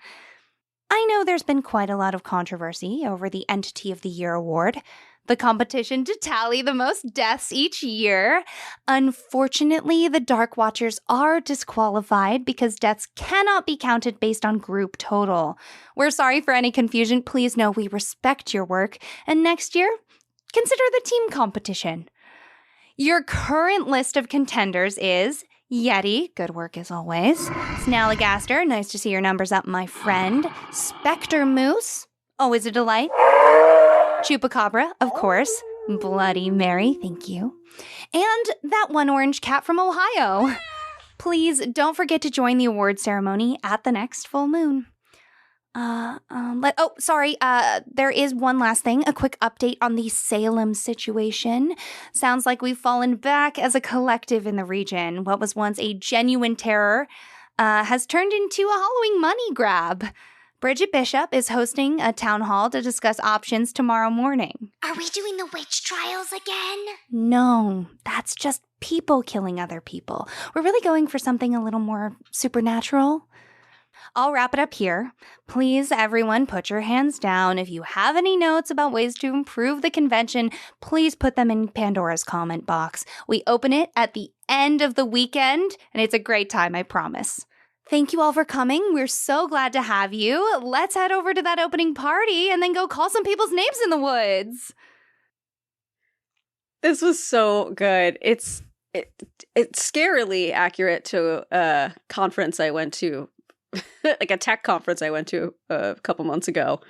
I know there's been quite a lot of controversy over the Entity of the Year award, the competition to tally the most deaths each year. Unfortunately, the Dark Watchers are disqualified because deaths cannot be counted based on group total. We're sorry for any confusion. Please know we respect your work. And next year, consider the team competition. Your current list of contenders is Yeti, good work as always. Snallygaster, nice to see your numbers up, my friend. Spectre Moose, always a delight. Chupacabra, of course. Bloody Mary, thank you. And that one orange cat from Ohio. Please don't forget to join the award ceremony at the next full moon. There is one last thing, a quick update on the Salem situation. Sounds like we've fallen back as a collective in the region. What was once a genuine terror has turned into a Halloween money grab. Bridget Bishop is hosting a town hall to discuss options tomorrow morning. Are we doing the witch trials again? No, that's just people killing other people. We're really going for something a little more supernatural. I'll wrap it up here. Please, everyone, put your hands down. If you have any notes about ways to improve the convention, please put them in Pandora's comment box. We open it at the end of the weekend, and it's a great time, I promise. Thank you all for coming. We're so glad to have you. Let's head over to that opening party and then go call some people's names in the woods. This was so good. It's scarily accurate to a conference I went to, like a tech conference I went to a couple months ago,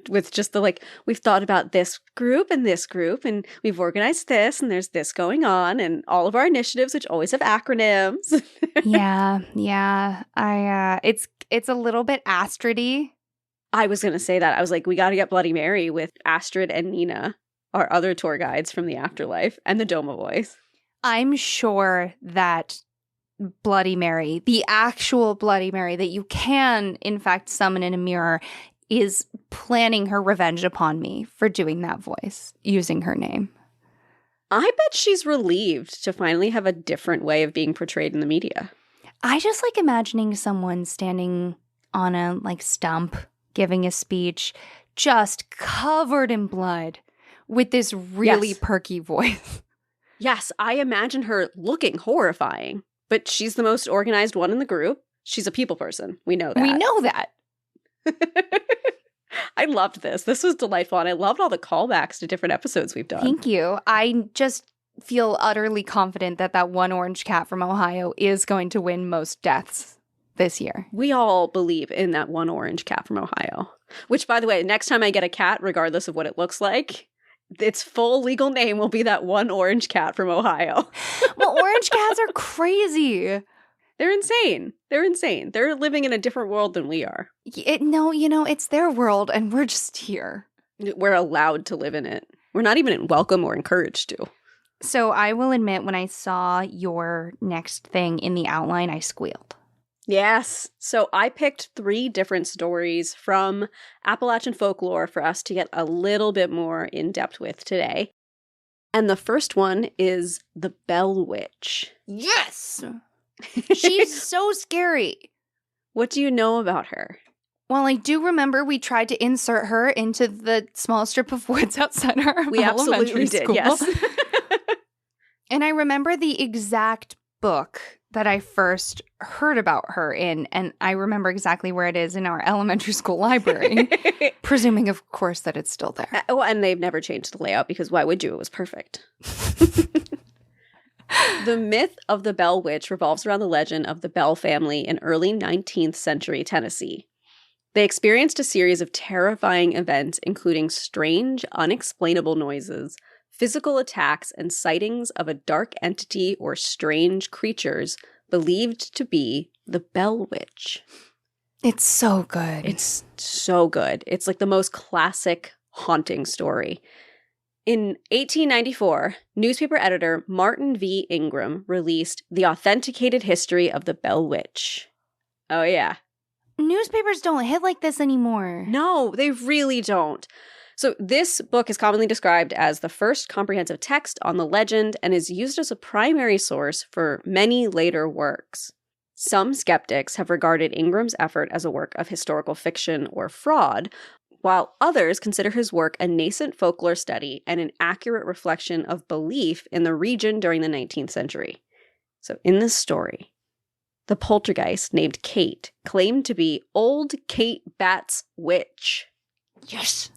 with just the we've thought about this group, and we've organized this, and there's this going on, and all of our initiatives, which always have acronyms. Yeah. It's a little bit Astrid-y. I was going to say that. I was like, we got to get Bloody Mary with Astrid and Nina, our other tour guides from the afterlife, and the Doma Boys. I'm sure that Bloody Mary, the actual Bloody Mary that you can, in fact, summon in a mirror, is planning her revenge upon me for doing that voice, using her name. I bet she's relieved to finally have a different way of being portrayed in the media. I just like imagining someone standing on a stump, giving a speech, just covered in blood, with this really perky voice. Yes, I imagine her looking horrifying, but she's the most organized one in the group. She's a people person. We know that. We know that. I loved this. This was delightful, and I loved all the callbacks to different episodes we've done. Thank you. I just feel utterly confident that one orange cat from Ohio is going to win most deaths this year. We all believe in that one orange cat from Ohio. Which, by the way, next time I get a cat, regardless of what it looks like, its full legal name will be that one orange cat from Ohio. Well, orange cats are crazy. They're insane. They're living in a different world than we are. It's their world, and we're just here. We're allowed to live in it. We're not even welcome or encouraged to. So I will admit, when I saw your next thing in the outline, I squealed. Yes. So I picked 3 different stories from Appalachian folklore for us to get a little bit more in depth with today. And the first one is the Bell Witch. Yes! She's so scary. What do you know about her? Well, I do remember we tried to insert her into the small strip of woods outside our elementary school. Yes. And I remember the exact book that I first heard about her in, and I remember exactly where it is in our elementary school library, presuming, of course, that it's still there. And they've never changed the layout, because why would you? It was perfect. The myth of the Bell Witch revolves around the legend of the Bell family in early 19th century Tennessee. They experienced a series of terrifying events, including strange, unexplainable noises, physical attacks, and sightings of a dark entity or strange creatures believed to be the Bell Witch. It's so good. It's so good. It's like the most classic haunting story. In 1894, newspaper editor Martin V. Ingram released The Authenticated History of the Bell Witch. Oh, yeah. Newspapers don't hit like this anymore. No, they really don't. So this book is commonly described as the first comprehensive text on the legend and is used as a primary source for many later works. Some skeptics have regarded Ingram's effort as a work of historical fiction or fraud, while others consider his work a nascent folklore study and an accurate reflection of belief in the region during the 19th century. So in this story, the poltergeist named Kate claimed to be Old Kate Bat's witch. Yes.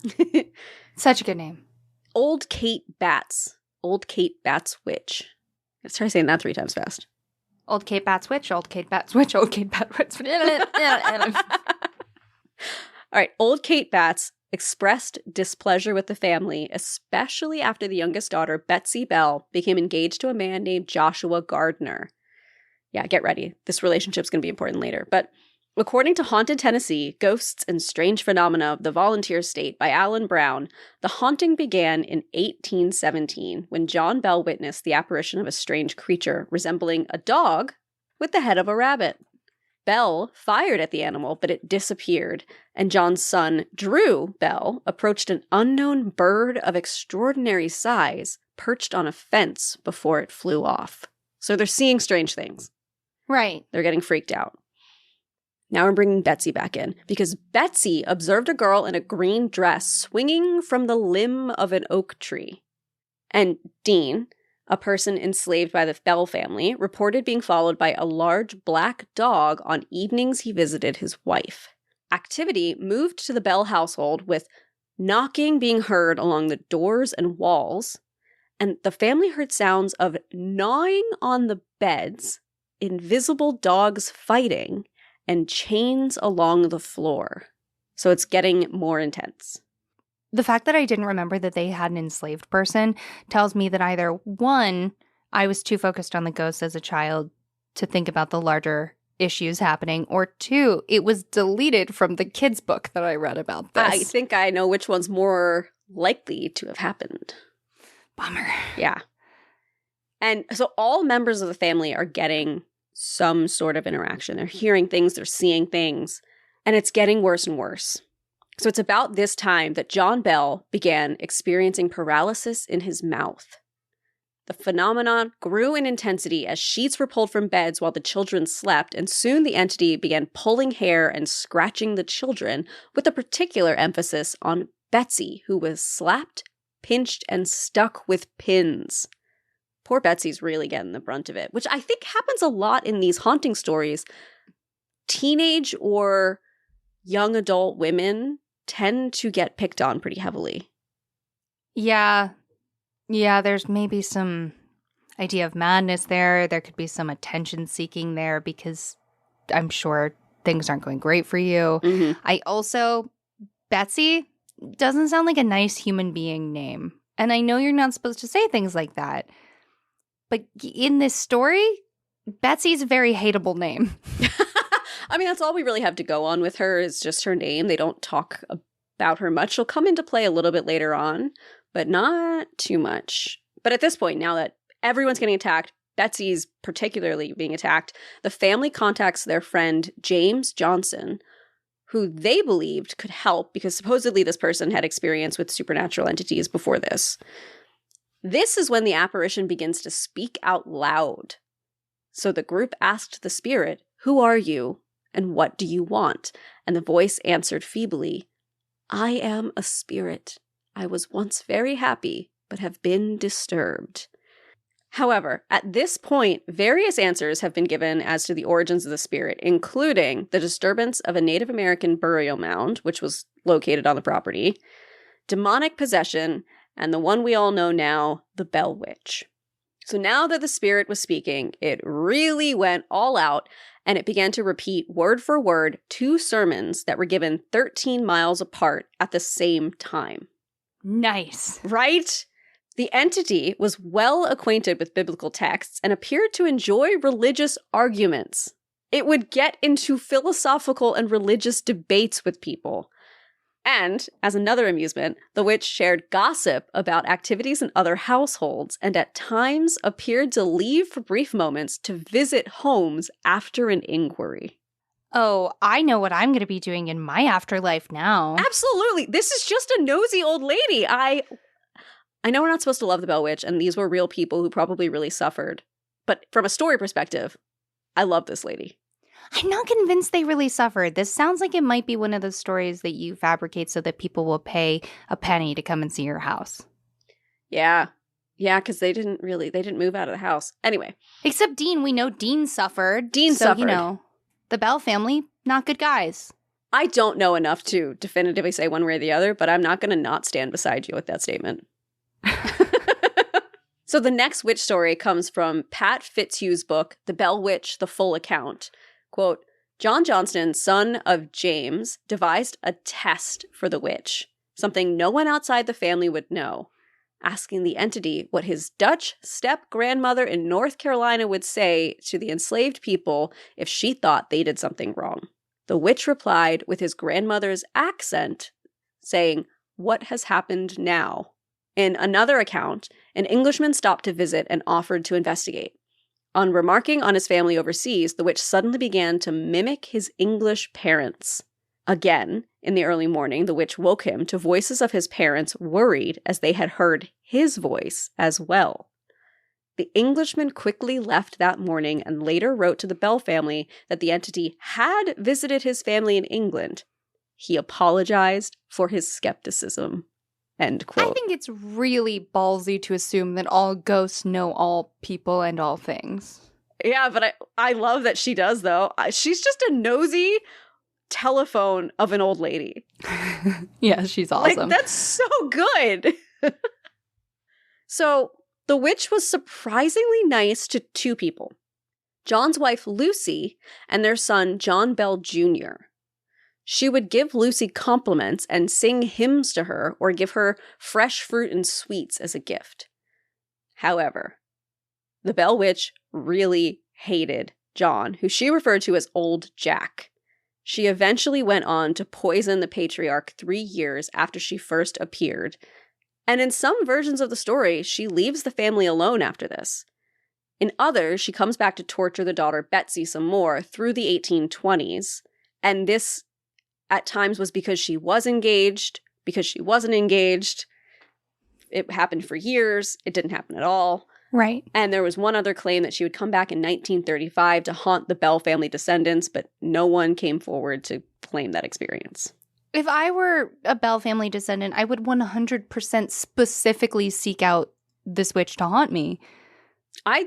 Such a good name. Old Kate Bat's witch. Let's try saying that 3 times fast. Old Kate Bat's witch, Old Kate Bat's witch, Old Kate Bat's witch. All right, Old Kate Batts expressed displeasure with the family, especially after the youngest daughter, Betsy Bell, became engaged to a man named Joshua Gardner. Yeah, get ready. This relationship's going to be important later. But according to Haunted Tennessee, Ghosts and Strange Phenomena of the Volunteer State by Alan Brown, the haunting began in 1817 when John Bell witnessed the apparition of a strange creature resembling a dog with the head of a rabbit. Bell fired at the animal, but it disappeared, and John's son, Drew Bell, approached an unknown bird of extraordinary size perched on a fence before it flew off. So they're seeing strange things. Right. They're getting freaked out. Now we're bringing Betsy back in because Betsy observed a girl in a green dress swinging from the limb of an oak tree. And Dean, a person enslaved by the Bell family, reported being followed by a large black dog on evenings he visited his wife. Activity moved to the Bell household with knocking being heard along the doors and walls, and the family heard sounds of gnawing on the beds, invisible dogs fighting, and chains along the floor. So it's getting more intense. The fact that I didn't remember that they had an enslaved person tells me that either, one, I was too focused on the ghosts as a child to think about the larger issues happening, or two, it was deleted from the kids' book that I read about this. I think I know which one's more likely to have happened. Bummer. Yeah. And so all members of the family are getting some sort of interaction. They're hearing things, they're seeing things, and it's getting worse and worse. So it's about this time that John Bell began experiencing paralysis in his mouth. The phenomenon grew in intensity as sheets were pulled from beds while the children slept, and soon the entity began pulling hair and scratching the children, with a particular emphasis on Betsy, who was slapped, pinched, and stuck with pins. Poor Betsy's really getting the brunt of it, which I think happens a lot in these haunting stories. Teenage or young adult women tend to get picked on pretty heavily. Yeah, there's maybe some idea of madness there. There could be some attention seeking there because I'm sure things aren't going great for you. Mm-hmm. Betsy doesn't sound like a nice human being name. And I know you're not supposed to say things like that. But in this story, Betsy's a very hateable name. I mean, that's all we really have to go on with her is just her name. They don't talk about her much. She'll come into play a little bit later on, but not too much. But at this point, now that everyone's getting attacked, Betsy's particularly being attacked, the family contacts their friend James Johnson, who they believed could help because supposedly this person had experience with supernatural entities before this. This is when the apparition begins to speak out loud. So the group asked the spirit, "Who are you? And what do you want?" And the voice answered feebly, "I am a spirit. I was once very happy, but have been disturbed." However, at this point, various answers have been given as to the origins of the spirit, including the disturbance of a Native American burial mound, which was located on the property, demonic possession, and the one we all know now, the Bell Witch. So now that the spirit was speaking, it really went all out, and it began to repeat word for word 2 sermons that were given 13 miles apart at the same time. Nice. Right? The entity was well acquainted with biblical texts and appeared to enjoy religious arguments. It would get into philosophical and religious debates with people. And, as another amusement, the witch shared gossip about activities in other households and at times appeared to leave for brief moments to visit homes after an inquiry. Oh, I know what I'm going to be doing in my afterlife now. Absolutely. This is just a nosy old lady. I know we're not supposed to love the Bell Witch, and these were real people who probably really suffered. But from a story perspective, I love this lady. I'm not convinced they really suffered. This sounds like it might be one of those stories that you fabricate so that people will pay a penny to come and see your house. Yeah. Yeah, because they didn't move out of the house. Anyway. Except Dean, we know Dean suffered. Dean suffered. You know, the Bell family, not good guys. I don't know enough to definitively say one way or the other, but I'm not going to not stand beside you with that statement. So the next witch story comes from Pat Fitzhugh's book, The Bell Witch, The Full Account. Quote, "John Johnston, son of James, devised a test for the witch, something no one outside the family would know, asking the entity what his Dutch step-grandmother in North Carolina would say to the enslaved people if she thought they did something wrong. The witch replied with his grandmother's accent, saying, 'What has happened now?' In another account, an Englishman stopped to visit and offered to investigate. On remarking on his family overseas, the witch suddenly began to mimic his English parents. Again, in the early morning, the witch woke him to voices of his parents worried as they had heard his voice as well. The Englishman quickly left that morning and later wrote to the Bell family that the entity had visited his family in England. He apologized for his skepticism. End quote. I think it's really ballsy to assume that all ghosts know all people and all things. Yeah, but I love that she does, though. She's just a nosy telephone of an old lady. Yeah, she's awesome. Like, that's so good. So, the witch was surprisingly nice to two people. John's wife, Lucy, and their son, John Bell Jr. She would give Lucy compliments and sing hymns to her or give her fresh fruit and sweets as a gift. However, the Bell Witch really hated John, who she referred to as Old Jack. She eventually went on to poison the patriarch 3 years after she first appeared. And in some versions of the story, she leaves the family alone after this. In others, she comes back to torture the daughter Betsy some more through the 1820s. And this, at times, was because she was engaged, because she wasn't engaged. It happened for years. It didn't happen at all. Right. And there was one other claim that she would come back in 1935 to haunt the Bell family descendants, but no one came forward to claim that experience. If I were a Bell family descendant, I would 100% specifically seek out this witch to haunt me. I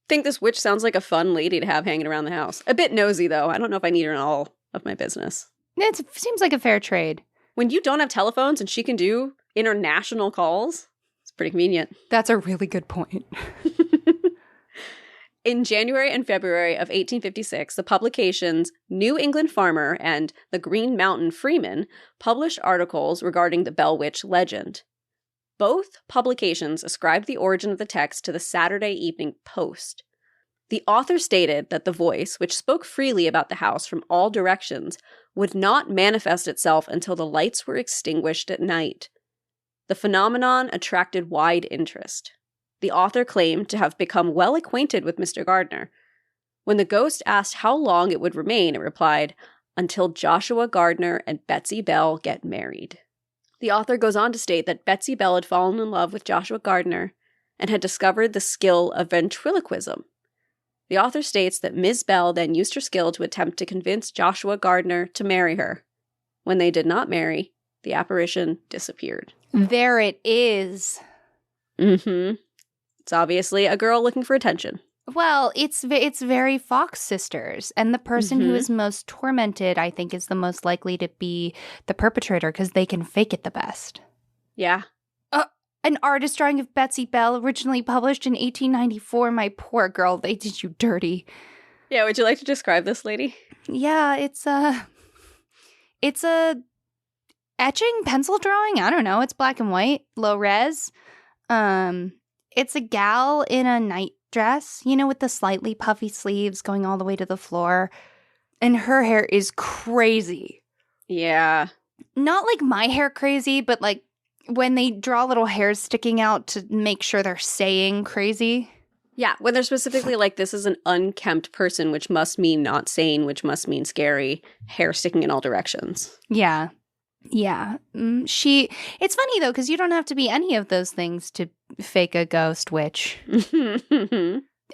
think this witch sounds like a fun lady to have hanging around the house. A bit nosy, though. I don't know if I need her in all of my business. It seems like a fair trade. When you don't have telephones and she can do international calls, it's pretty convenient. That's a really good point. In January and February of 1856, the publications New England Farmer and the Green Mountain Freeman published articles regarding the Bell Witch legend. Both publications ascribed the origin of the text to the Saturday Evening Post. The author stated that the voice, which spoke freely about the house from all directions, would not manifest itself until the lights were extinguished at night. The phenomenon attracted wide interest. The author claimed to have become well acquainted with Mr. Gardner. When the ghost asked how long it would remain, it replied, "Until Joshua Gardner and Betsy Bell get married." The author goes on to state that Betsy Bell had fallen in love with Joshua Gardner and had discovered the skill of ventriloquism. The author states that Ms. Bell then used her skill to attempt to convince Joshua Gardner to marry her. When they did not marry, the apparition disappeared. There it is. Mm-hmm. It's obviously a girl looking for attention. Well, it's very Fox sisters, and the person who is most tormented, I think, is the most likely to be the perpetrator because they can fake it the best. Yeah. An artist drawing of Betsy Bell, originally published in 1894. My poor girl, they did you dirty. Yeah, would you like to describe this lady? Yeah, it's a etching pencil drawing. I don't know. It's black and white, low res. It's a gal in a nightdress, with the slightly puffy sleeves going all the way to the floor. And her hair is crazy. Yeah. Not like my hair crazy, but like when they draw little hairs sticking out to make sure they're saying crazy. Yeah, when they're specifically like, this is an unkempt person, which must mean not sane, which must mean scary, hair sticking in all directions. Yeah. Yeah. It's funny, though, because you don't have to be any of those things to fake a ghost witch.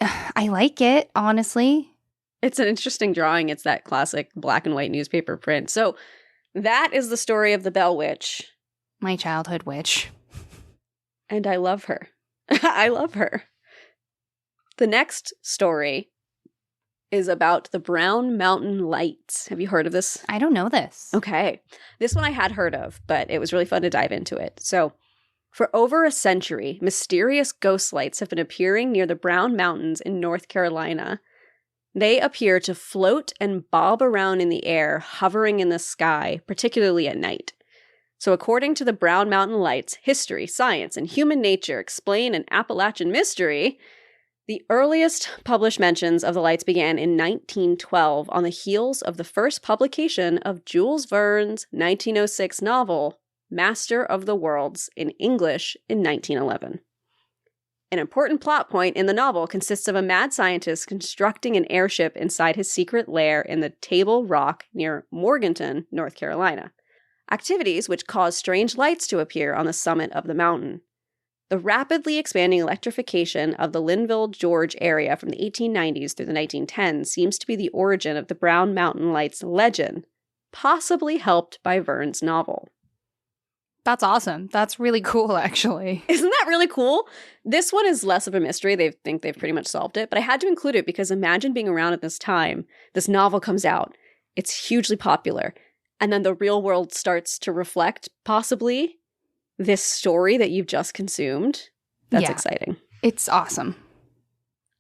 I like it, honestly. It's an interesting drawing. It's that classic black and white newspaper print. So that is the story of the Bell Witch. My childhood witch. And I love her. I love her. The next story is about the Brown Mountain Lights. Have you heard of this? I don't know this. Okay. This one I had heard of, but it was really fun to dive into it. So, for over a century, mysterious ghost lights have been appearing near the Brown Mountains in North Carolina. They appear to float and bob around in the air, hovering in the sky, particularly at night. So according to the Brown Mountain Lights, history, science, and human nature explain an Appalachian mystery. The earliest published mentions of the lights began in 1912 on the heels of the first publication of Jules Verne's 1906 novel, Master of the Worlds, in English in 1911. An important plot point in the novel consists of a mad scientist constructing an airship inside his secret lair in the Table Rock near Morganton, North Carolina. Activities which cause strange lights to appear on the summit of the mountain. The rapidly expanding electrification of the Linville, George area from the 1890s through the 1910s seems to be the origin of the Brown Mountain Lights legend, possibly helped by Verne's novel. That's awesome. That's really cool, actually. Isn't that really cool? This one is less of a mystery. They think they've pretty much solved it, but I had to include it because imagine being around at this time. This novel comes out. It's hugely popular. And then the real world starts to reflect, possibly, this story that you've just consumed. That's exciting. It's awesome.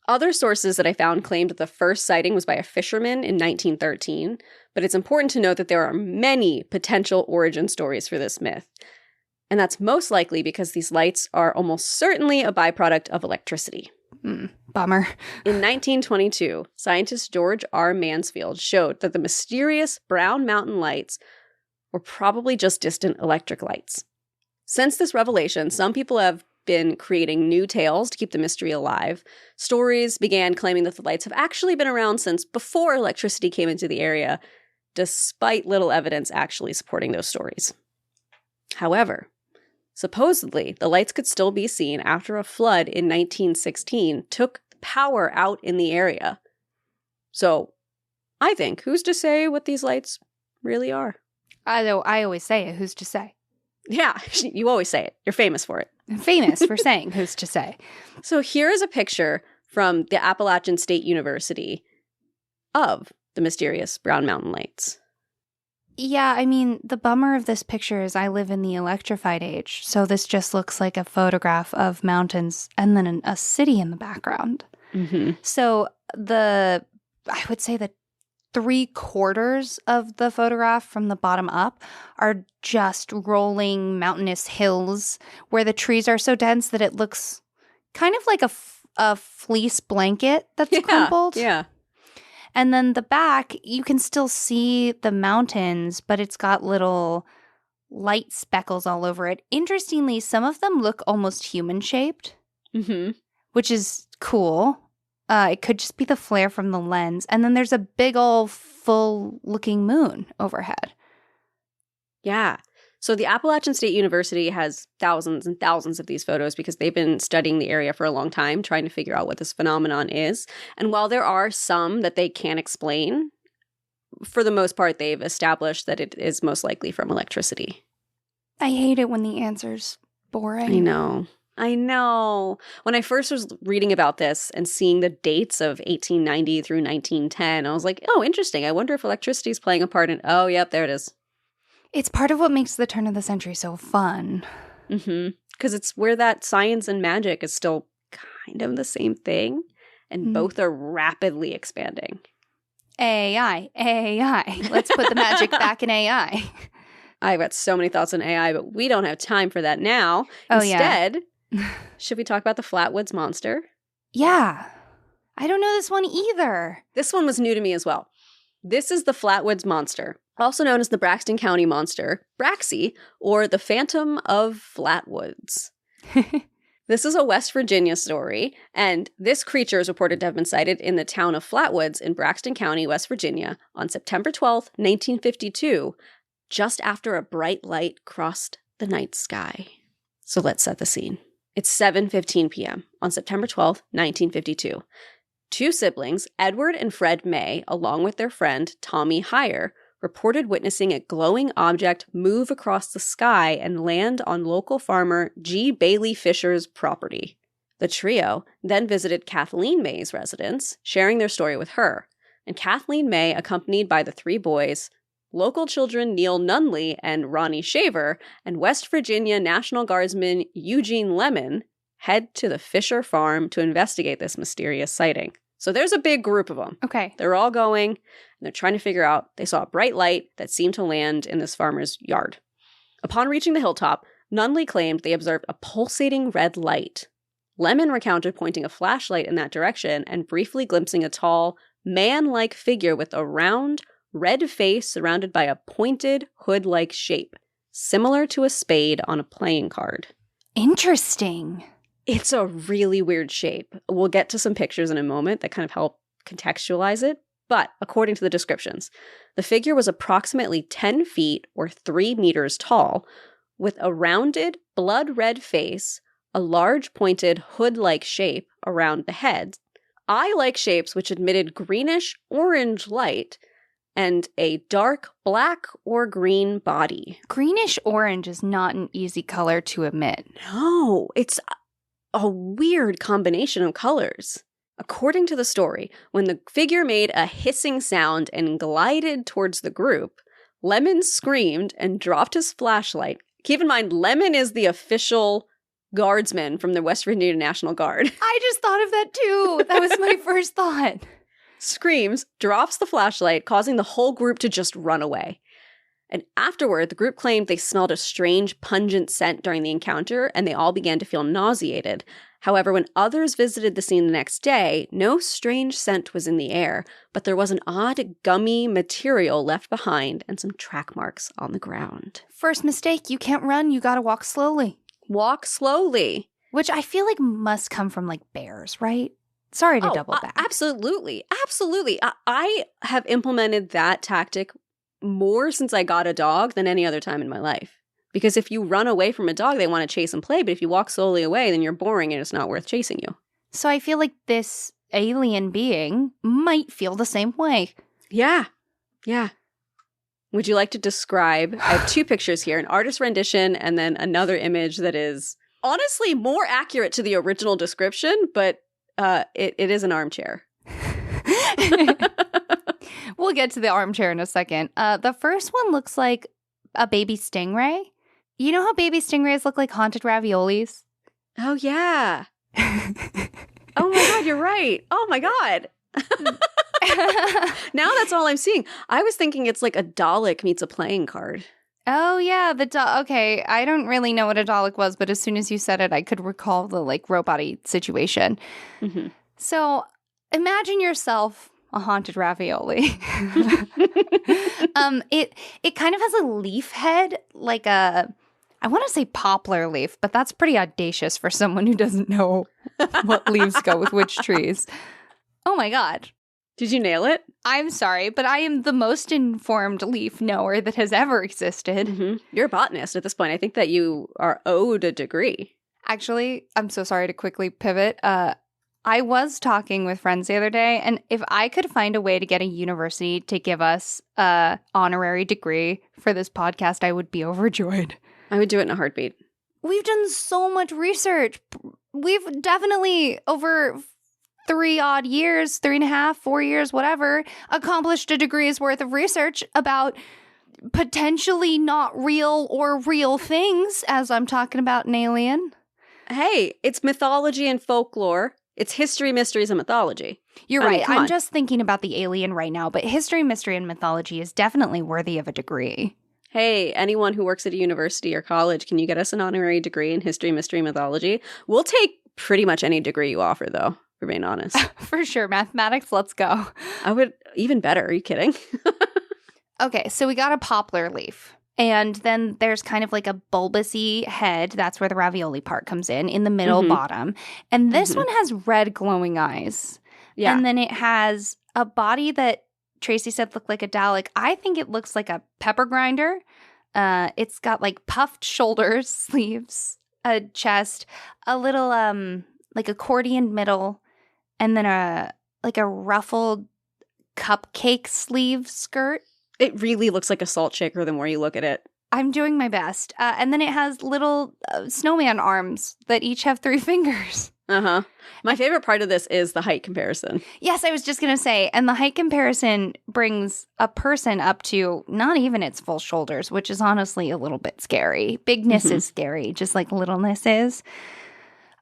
Other sources that I found claimed that the first sighting was by a fisherman in 1913, but it's important to note that there are many potential origin stories for this myth. And that's most likely because these lights are almost certainly a byproduct of electricity. Bummer. In 1922, scientist George R. Mansfield showed that the mysterious Brown Mountain Lights were probably just distant electric lights. Since this revelation, some people have been creating new tales to keep the mystery alive. Stories began claiming that the lights have actually been around since before electricity came into the area, despite little evidence actually supporting those stories. However, supposedly, the lights could still be seen after a flood in 1916 took power out in the area. So, I think, who's to say what these lights really are? I always say it. Who's to say? Yeah, you always say it. You're famous for it. I'm famous for saying who's to say. So here is a picture from the Appalachian State University of the mysterious Brown Mountain Lights. Yeah, I mean, the bummer of this picture is I live in the electrified age, so this just looks like a photograph of mountains and then a city in the background. Mm-hmm. So I would say that 3/4 of the photograph from the bottom up are just rolling mountainous hills where the trees are so dense that it looks kind of like a fleece blanket that's crumpled. Yeah. And then the back, you can still see the mountains, but it's got little light speckles all over it. Interestingly, some of them look almost human-shaped, which is cool. It could just be the flare from the lens. And then there's a big old full-looking moon overhead. Yeah. So the Appalachian State University has thousands and thousands of these photos because they've been studying the area for a long time, trying to figure out what this phenomenon is. And while there are some that they can't explain, for the most part, they've established that it is most likely from electricity. I hate it when the answer's boring. I know. When I first was reading about this and seeing the dates of 1890 through 1910, I was like, oh, interesting. I wonder if electricity is playing a part in, oh, yep, there it is. It's part of what makes the turn of the century so fun. Because it's where that science and magic is still kind of the same thing, and both are rapidly expanding. AI. Let's put the magic back in AI. I've got so many thoughts on AI, but we don't have time for that now. Instead, should we talk about the Flatwoods Monster? Yeah. I don't know this one either. This one was new to me as well. This is the Flatwoods Monster, also known as the Braxton County Monster, Braxy, or the Phantom of Flatwoods. This is a West Virginia story, and this creature is reported to have been sighted in the town of Flatwoods in Braxton County, West Virginia, on September 12th, 1952, just after a bright light crossed the night sky. So let's set the scene. It's 7:15 p.m. on September 12th, 1952. Two siblings, Edward and Fred May, along with their friend Tommy Heyer, reported witnessing a glowing object move across the sky and land on local farmer G. Bailey Fisher's property. The trio then visited Kathleen May's residence, sharing their story with her, and Kathleen May, accompanied by the three boys, local children Neil Nunley and Ronnie Shaver, and West Virginia National Guardsman Eugene Lemon, head to the Fisher farm to investigate this mysterious sighting. So there's a big group of them. Okay. They're all going, and they're trying to figure out. They saw a bright light that seemed to land in this farmer's yard. Upon reaching the hilltop, Nunley claimed they observed a pulsating red light. Lemon recounted pointing a flashlight in that direction and briefly glimpsing a tall, man-like figure with a round, red face surrounded by a pointed, hood-like shape, similar to a spade on a playing card. Interesting. It's a really weird shape. We'll get to some pictures in a moment that kind of help contextualize it. But according to the descriptions, the figure was approximately 10 feet or 3 meters tall, with a rounded, blood-red face, a large pointed hood-like shape around the head, eye-like shapes which emitted greenish-orange light, and a dark black or green body. Greenish orange is not an easy color to emit. No, it's a weird combination of colors. According to the story, when the figure made a hissing sound and glided towards the group, Lemon screamed and dropped his flashlight. Keep in mind, Lemon is the official guardsman from the West Virginia National Guard. I just thought of that too. That was my first thought. Screams, drops the flashlight, causing the whole group to just run away. And afterward, the group claimed they smelled a strange, pungent scent during the encounter, and they all began to feel nauseated. However, when others visited the scene the next day, no strange scent was in the air, but there was an odd, gummy material left behind and some track marks on the ground. First mistake, you can't run, you gotta walk slowly. Walk slowly. Which I feel like must come from like bears, right? Sorry to double back. Absolutely. Absolutely. I have implemented that tactic more since I got a dog than any other time in my life. Because if you run away from a dog, they want to chase and play. But if you walk slowly away, then you're boring and it's not worth chasing you. So I feel like this alien being might feel the same way. Yeah. Yeah. Would you like to describe? I have two pictures here, an artist rendition and then another image that is honestly more accurate to the original description, but it is an armchair. We'll get to the armchair in a second. The first one looks like a baby stingray. You know how baby stingrays look like haunted raviolis? Oh, yeah. Oh, my God, you're right. Oh, my God. Now that's all I'm seeing. I was thinking it's like a Dalek meets a playing card. Oh, yeah. Okay, I don't really know what a Dalek was, but as soon as you said it, I could recall the like robot-y situation. Mm-hmm. So imagine yourself a haunted ravioli. It kind of has a leaf head, like I want to say poplar leaf, but that's pretty audacious for someone who doesn't know what leaves go with which trees. Oh my God. Did you nail it? I'm sorry, but I am the most informed leaf knower that has ever existed. Mm-hmm. You're a botanist at this point. I think that you are owed a degree. Actually, I'm so sorry to quickly pivot. I was talking with friends the other day, and if I could find a way to get a university to give us an honorary degree for this podcast, I would be overjoyed. I would do it in a heartbeat. We've done so much research. We've definitely, over 3-odd years, 3.5, 4 years, whatever, accomplished a degree's worth of research about potentially not real or real things, as I'm talking about an alien. Hey, it's mythology and folklore. It's history, mysteries, and mythology. You're right. I'm just thinking about the alien right now, but history, mystery, and mythology is definitely worthy of a degree. Hey, anyone who works at a university or college, can you get us an honorary degree in history, mystery, mythology? We'll take pretty much any degree you offer, though, for being honest. For sure. Mathematics, let's go. I would, even better. Are you kidding? Okay, so we got a poplar leaf. And then there's kind of like a bulbousy head. That's where the ravioli part comes in the middle bottom. And this one has red glowing eyes. Yeah. And then it has a body that Tracy said looked like a Dalek. I think it looks like a pepper grinder. It's got like puffed shoulders, sleeves, a chest, a little like accordion middle, and then a ruffled cupcake sleeve skirt. It really looks like a salt shaker the more you look at it. I'm doing my best. And then it has little snowman arms that each have 3 fingers. Uh-huh. My favorite part of this is the height comparison. Yes, I was just going to say. And the height comparison brings a person up to not even its full shoulders, which is honestly a little bit scary. Bigness is scary, just like littleness is.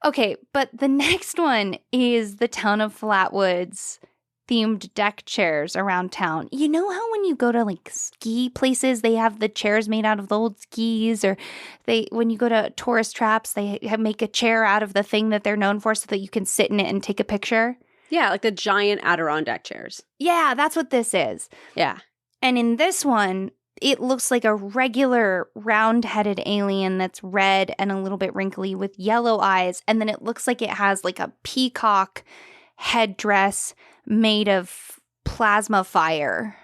Okay, but the next one is the town of Flatwoods themed deck chairs around town. You know how when you go to like ski places, they have the chairs made out of the old skis, or when you go to tourist traps, they make a chair out of the thing that they're known for so that you can sit in it and take a picture? Yeah, like the giant Adirondack chairs. Yeah, that's what this is. Yeah. And in this one, it looks like a regular round-headed alien that's red and a little bit wrinkly with yellow eyes. And then it looks like it has like a peacock headdress made of plasma fire.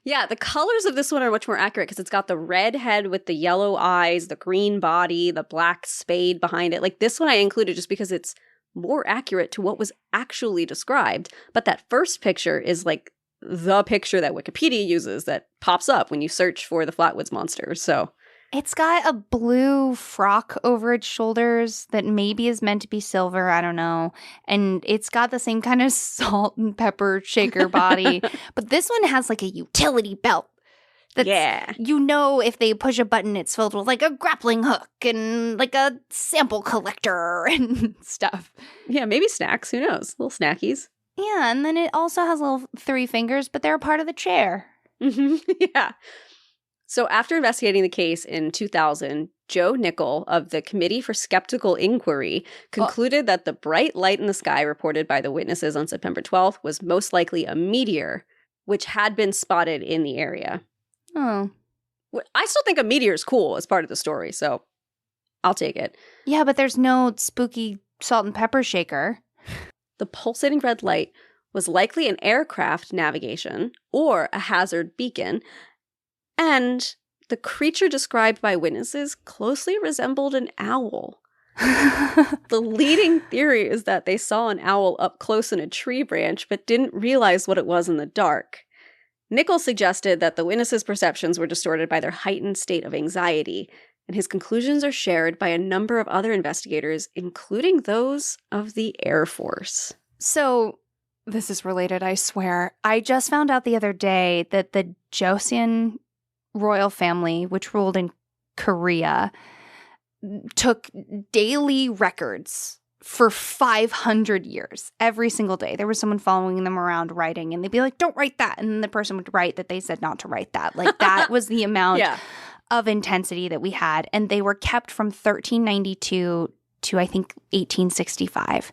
Yeah, the colors of this one are much more accurate because it's got the red head with the yellow eyes, the green body, the black spade behind it. Like this one I included just because it's more accurate to what was actually described. But that first picture is like the picture that Wikipedia uses that pops up when you search for the Flatwoods Monster. So It's got a blue frock over its shoulders that maybe is meant to be silver. I don't know. And it's got the same kind of salt and pepper shaker body. But this one has like a utility belt. That's, you know, if they push a button, it's filled with like a grappling hook and like a sample collector and stuff. Yeah, maybe snacks. Who knows? Little snackies. Yeah, and then it also has little 3 fingers, but they're a part of the chair. Yeah. So after investigating the case in 2000, Joe Nickel of the Committee for Skeptical Inquiry concluded that the bright light in the sky reported by the witnesses on September 12th was most likely a meteor, which had been spotted in the area. Oh. I still think a meteor is cool as part of the story, so I'll take it. Yeah, but there's no spooky salt and pepper shaker. The pulsating red light was likely an aircraft navigation or a hazard beacon, and the creature described by witnesses closely resembled an owl. The leading theory is that they saw an owl up close in a tree branch but didn't realize what it was in the dark. Nichols suggested that the witnesses' perceptions were distorted by their heightened state of anxiety, and his conclusions are shared by a number of other investigators, including those of the Air Force. So, this is related, I swear. I just found out the other day that the Joseon royal family, which ruled in Korea, took daily records for 500 years, every single day. There was someone following them around writing, and they'd be like, don't write that. And then the person would write that they said not to write that. Like, that was the amount of intensity that we had. And they were kept from 1392 to, I think, 1865.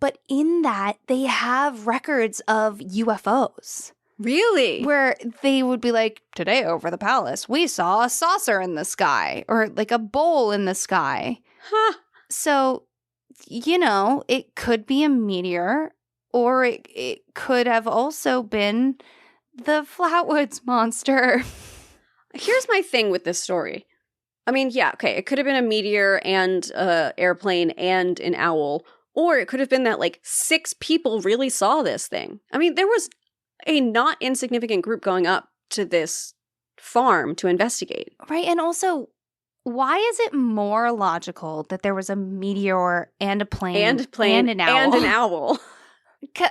But in that, they have records of UFOs. Really? Where they would be like, today over the palace, we saw a saucer in the sky, or like a bowl in the sky. Huh. So, you know, it could be a meteor, or it could have also been the Flatwoods Monster. Here's my thing with this story. I mean, yeah, okay, it could have been a meteor and an airplane and an owl, or it could have been that like 6 people really saw this thing. I mean, there was a not insignificant group going up to this farm to investigate. Right, and also, why is it more logical that there was a meteor and a plane and an owl? And an owl.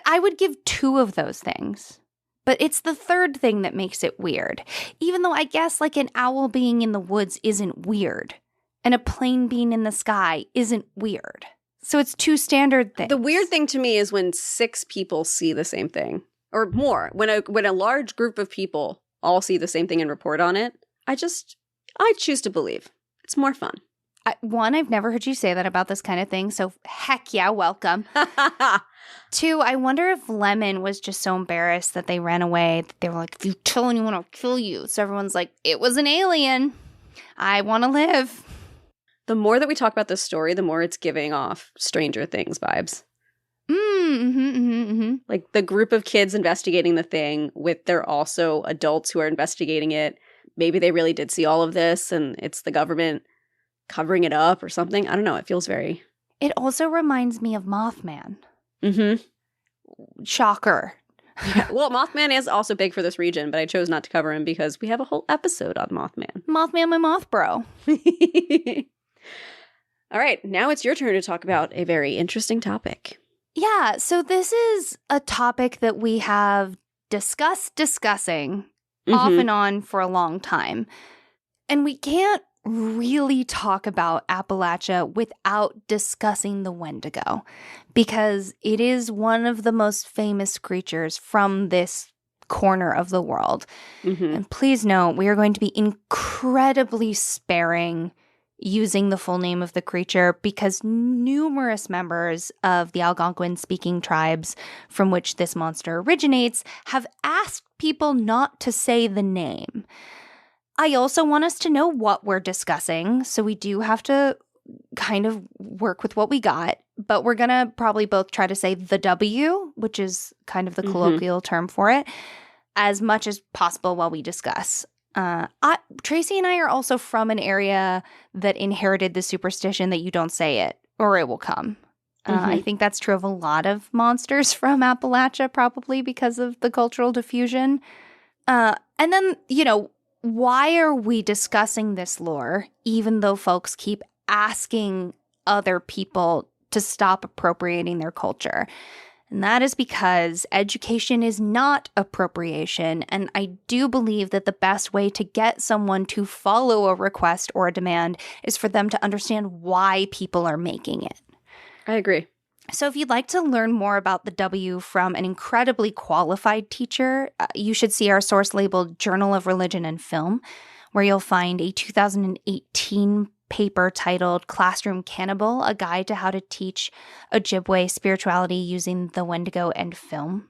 I would give 2 of those things. But it's the third thing that makes it weird. Even though I guess like an owl being in the woods isn't weird. And a plane being in the sky isn't weird. So it's 2 standard things. The weird thing to me is when 6 people see the same thing. Or more. When a large group of people all see the same thing and report on it, I choose to believe. It's more fun. One, I've never heard you say that about this kind of thing, so heck yeah, welcome. 2, I wonder if Lemon was just so embarrassed that they ran away, that they were like, if you tell anyone, I'll kill you. So everyone's like, it was an alien. I want to live. The more that we talk about this story, the more it's giving off Stranger Things vibes. Like the group of kids investigating the thing with their also adults who are investigating it. Maybe they really did see all of this and it's the government covering it up or something. I don't know. It feels very... It also reminds me of Mothman. Shocker. Yeah. Well, Mothman is also big for this region, but I chose not to cover him because we have a whole episode on Mothman. Mothman, my moth bro. All right. Now it's your turn to talk about a very interesting topic. Yeah, so this is a topic that we have discussing off and on for a long time. And we can't really talk about Appalachia without discussing the Wendigo, because it is one of the most famous creatures from this corner of the world. And please note, we are going to be incredibly sparing using the full name of the creature because numerous members of the Algonquin-speaking tribes from which this monster originates have asked people not to say the name. I also want us to know what we're discussing, so we do have to kind of work with what we got, but we're going to probably both try to say the W, which is kind of the colloquial term for it. as much as possible while we discuss. Tracy and I are also from an area that inherited the superstition that you don't say it or it will come. I think that's true of a lot of monsters from Appalachia, probably because of the cultural diffusion. And then, why are we discussing this lore, even though folks keep asking other people to stop appropriating their culture? And that is because education is not appropriation, and I do believe that the best way to get someone to follow a request or a demand is for them to understand why people are making it. I agree. So if you'd like to learn more about the W from an incredibly qualified teacher, you should see our source labeled Journal of Religion and Film, where you'll find a 2018 paper titled Classroom Cannibal, a guide to how to teach Ojibwe spirituality using the Wendigo and film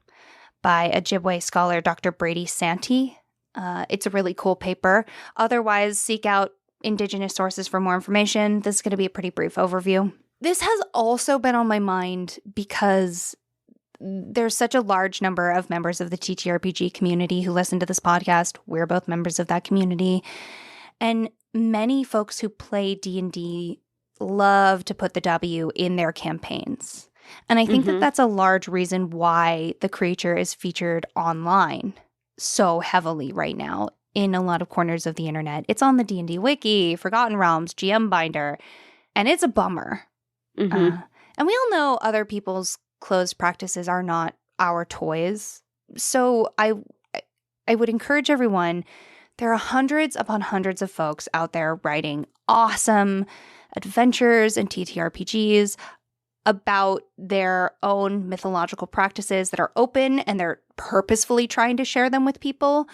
by Ojibwe scholar Dr. Brady Santee. It's a really cool paper. Otherwise, seek out Indigenous sources for more information. This is going to be a pretty brief overview. This has also been on my mind because there's such a large number of members of the TTRPG community who listen to this podcast. We're both members of that community. And many folks who play D&D love to put the W in their campaigns. And I think that that's a large reason why the creature is featured online so heavily right now in a lot of corners of the internet. It's on the D&D Wiki, Forgotten Realms, GM Binder, and it's a bummer. And we all know other people's closed practices are not our toys. So I would encourage everyone, there are hundreds upon hundreds of folks out there writing awesome adventures and TTRPGs about their own mythological practices that are open, and they're purposefully trying to share them with people.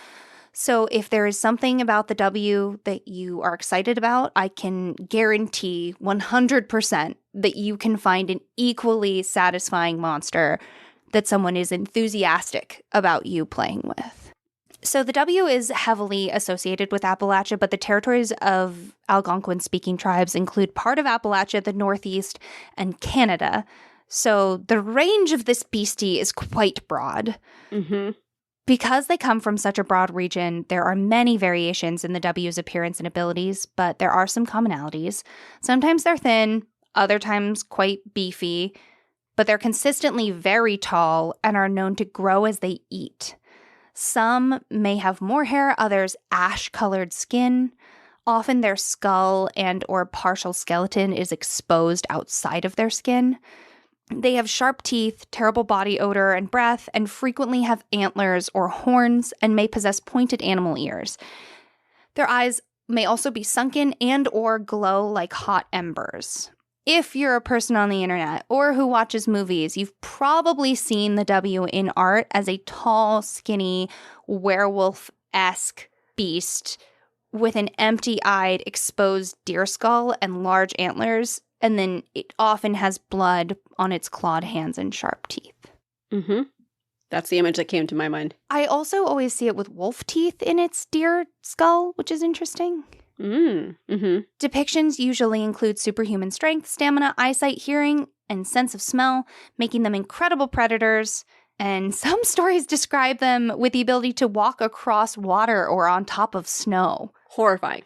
So if there is something about the W that you are excited about, I can guarantee 100% that you can find an equally satisfying monster that someone is enthusiastic about you playing with. So the W is heavily associated with Appalachia, but the territories of Algonquin-speaking tribes include part of Appalachia, the Northeast, and Canada. So the range of this beastie is quite broad. Because they come from such a broad region, there are many variations in the W's appearance and abilities, but there are some commonalities. Sometimes they're thin, other times quite beefy, but they're consistently very tall and are known to grow as they eat. Some may have more hair, others ash-colored skin. Often their skull and or partial skeleton is exposed outside of their skin. They have sharp teeth, terrible body odor and breath, and frequently have antlers or horns and may possess pointed animal ears. Their eyes may also be sunken and or glow like hot embers. If you're a person on the internet or who watches movies, you've probably seen the W in art as a tall, skinny, werewolf-esque beast with an empty-eyed, exposed deer skull and large antlers, and then it often has blood on its clawed hands and sharp teeth. That's the image that came to my mind. I also always see it with wolf teeth in its deer skull, which is interesting. Depictions usually include superhuman strength, stamina, eyesight, hearing, and sense of smell, making them incredible predators. And some stories describe them with the ability to walk across water or on top of snow. Horrifying.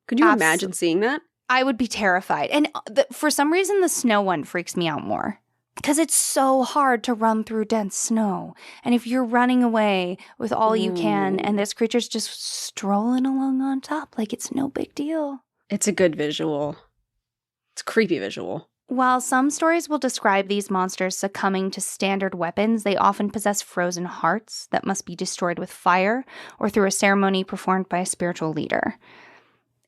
Could you imagine seeing that? I would be terrified. And for some reason, the snow one freaks me out more. Because it's so hard to run through dense snow. And if you're running away with all you can and this creature's just strolling along on top like it's no big deal. It's a good visual. It's a creepy visual. While some stories will describe these monsters succumbing to standard weapons, they often possess frozen hearts that must be destroyed with fire or through a ceremony performed by a spiritual leader.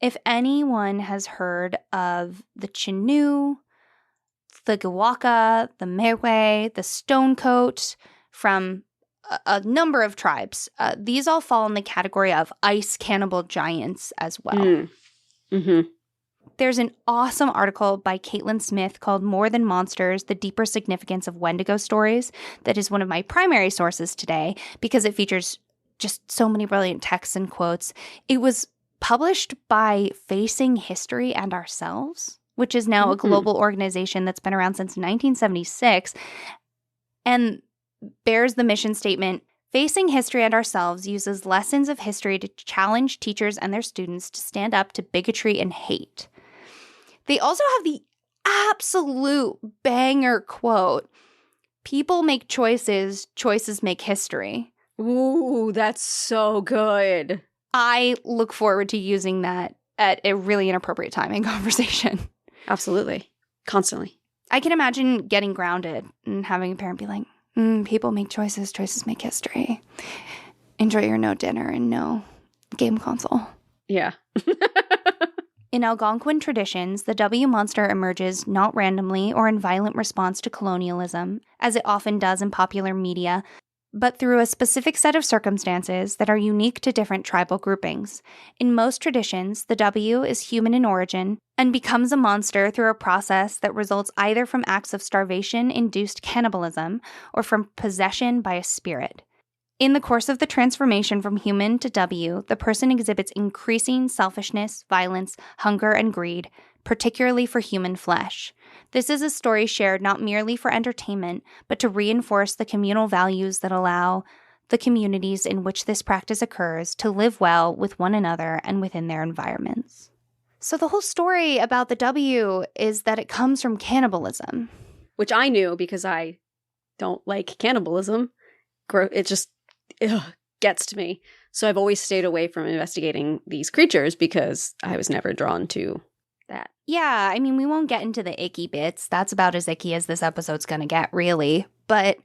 If anyone has heard of the Chinoo, the Giwaka, the Mewe, the Stonecoat, from a number of tribes, these all fall in the category of ice cannibal giants as well. There's an awesome article by Caitlin Smith called More Than Monsters, The Deeper Significance of Wendigo Stories that is one of my primary sources today because it features just so many brilliant texts and quotes. It was published by Facing History and Ourselves, which is now a global organization that's been around since 1976 and bears the mission statement, Facing History and Ourselves uses lessons of history to challenge teachers and their students to stand up to bigotry and hate. They also have the absolute banger quote, "People make choices, choices make history." Ooh, that's so good. I look forward to using that at a really inappropriate time in conversation. Absolutely. Constantly. I can imagine getting grounded and having a parent be like, people make choices, choices make history. Enjoy your no dinner and no game console. Yeah. In Algonquin traditions, the W monster emerges not randomly or in violent response to colonialism, as it often does in popular media, but through a specific set of circumstances that are unique to different tribal groupings. In most traditions, the W is human in origin and becomes a monster through a process that results either from acts of starvation-induced cannibalism or from possession by a spirit. In the course of the transformation from human to W, the person exhibits increasing selfishness, violence, hunger, and greed, particularly for human flesh. This is a story shared not merely for entertainment, but to reinforce the communal values that allow the communities in which this practice occurs to live well with one another and within their environments. So the whole story about the W is that it comes from cannibalism. Which I knew because I don't like cannibalism. It just gets to me. So I've always stayed away from investigating these creatures because I was never drawn to that. Yeah, I mean, we won't get into the icky bits. That's about as icky as this episode's going to get, really. But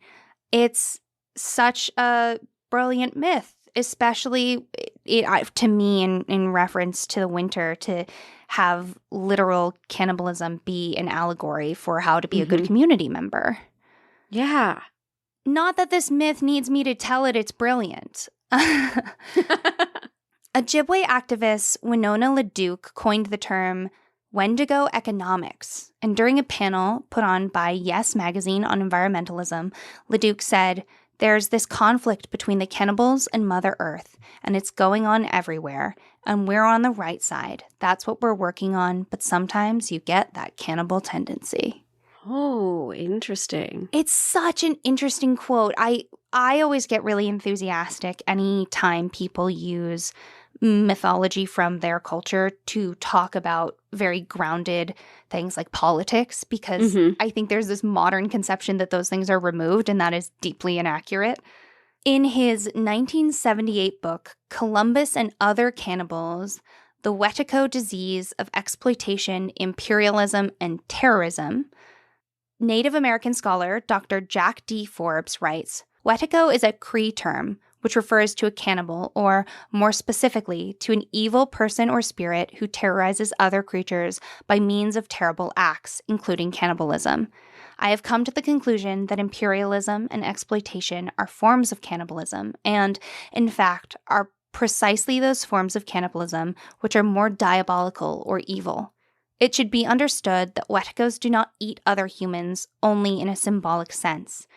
it's such a brilliant myth, especially to me in reference to the winter, to have literal cannibalism be an allegory for how to be a good community member. Yeah. Not that this myth needs me to tell it it's brilliant. Ojibwe activist Winona LaDuke coined the term Wendigo economics, and during a panel put on by Yes magazine on environmentalism, LaDuke said, "There's this conflict between the cannibals and Mother Earth, and it's going on everywhere, and we're on the right side. That's what we're working on, but sometimes you get that cannibal tendency." Oh, interesting. It's such an interesting quote. I always get really enthusiastic anytime people use mythology from their culture to talk about very grounded things like politics, because I think there's this modern conception that those things are removed, and that is deeply inaccurate. In his 1978 book, Columbus and Other Cannibals, The Wetico Disease of Exploitation, Imperialism, and Terrorism, Native American scholar Dr. Jack D. Forbes writes, "Wetico is a Cree term, which refers to a cannibal, or, more specifically, to an evil person or spirit who terrorizes other creatures by means of terrible acts, including cannibalism. I have come to the conclusion that imperialism and exploitation are forms of cannibalism, and, in fact, are precisely those forms of cannibalism which are more diabolical or evil. It should be understood that Weticos do not eat other humans only in a symbolic sense.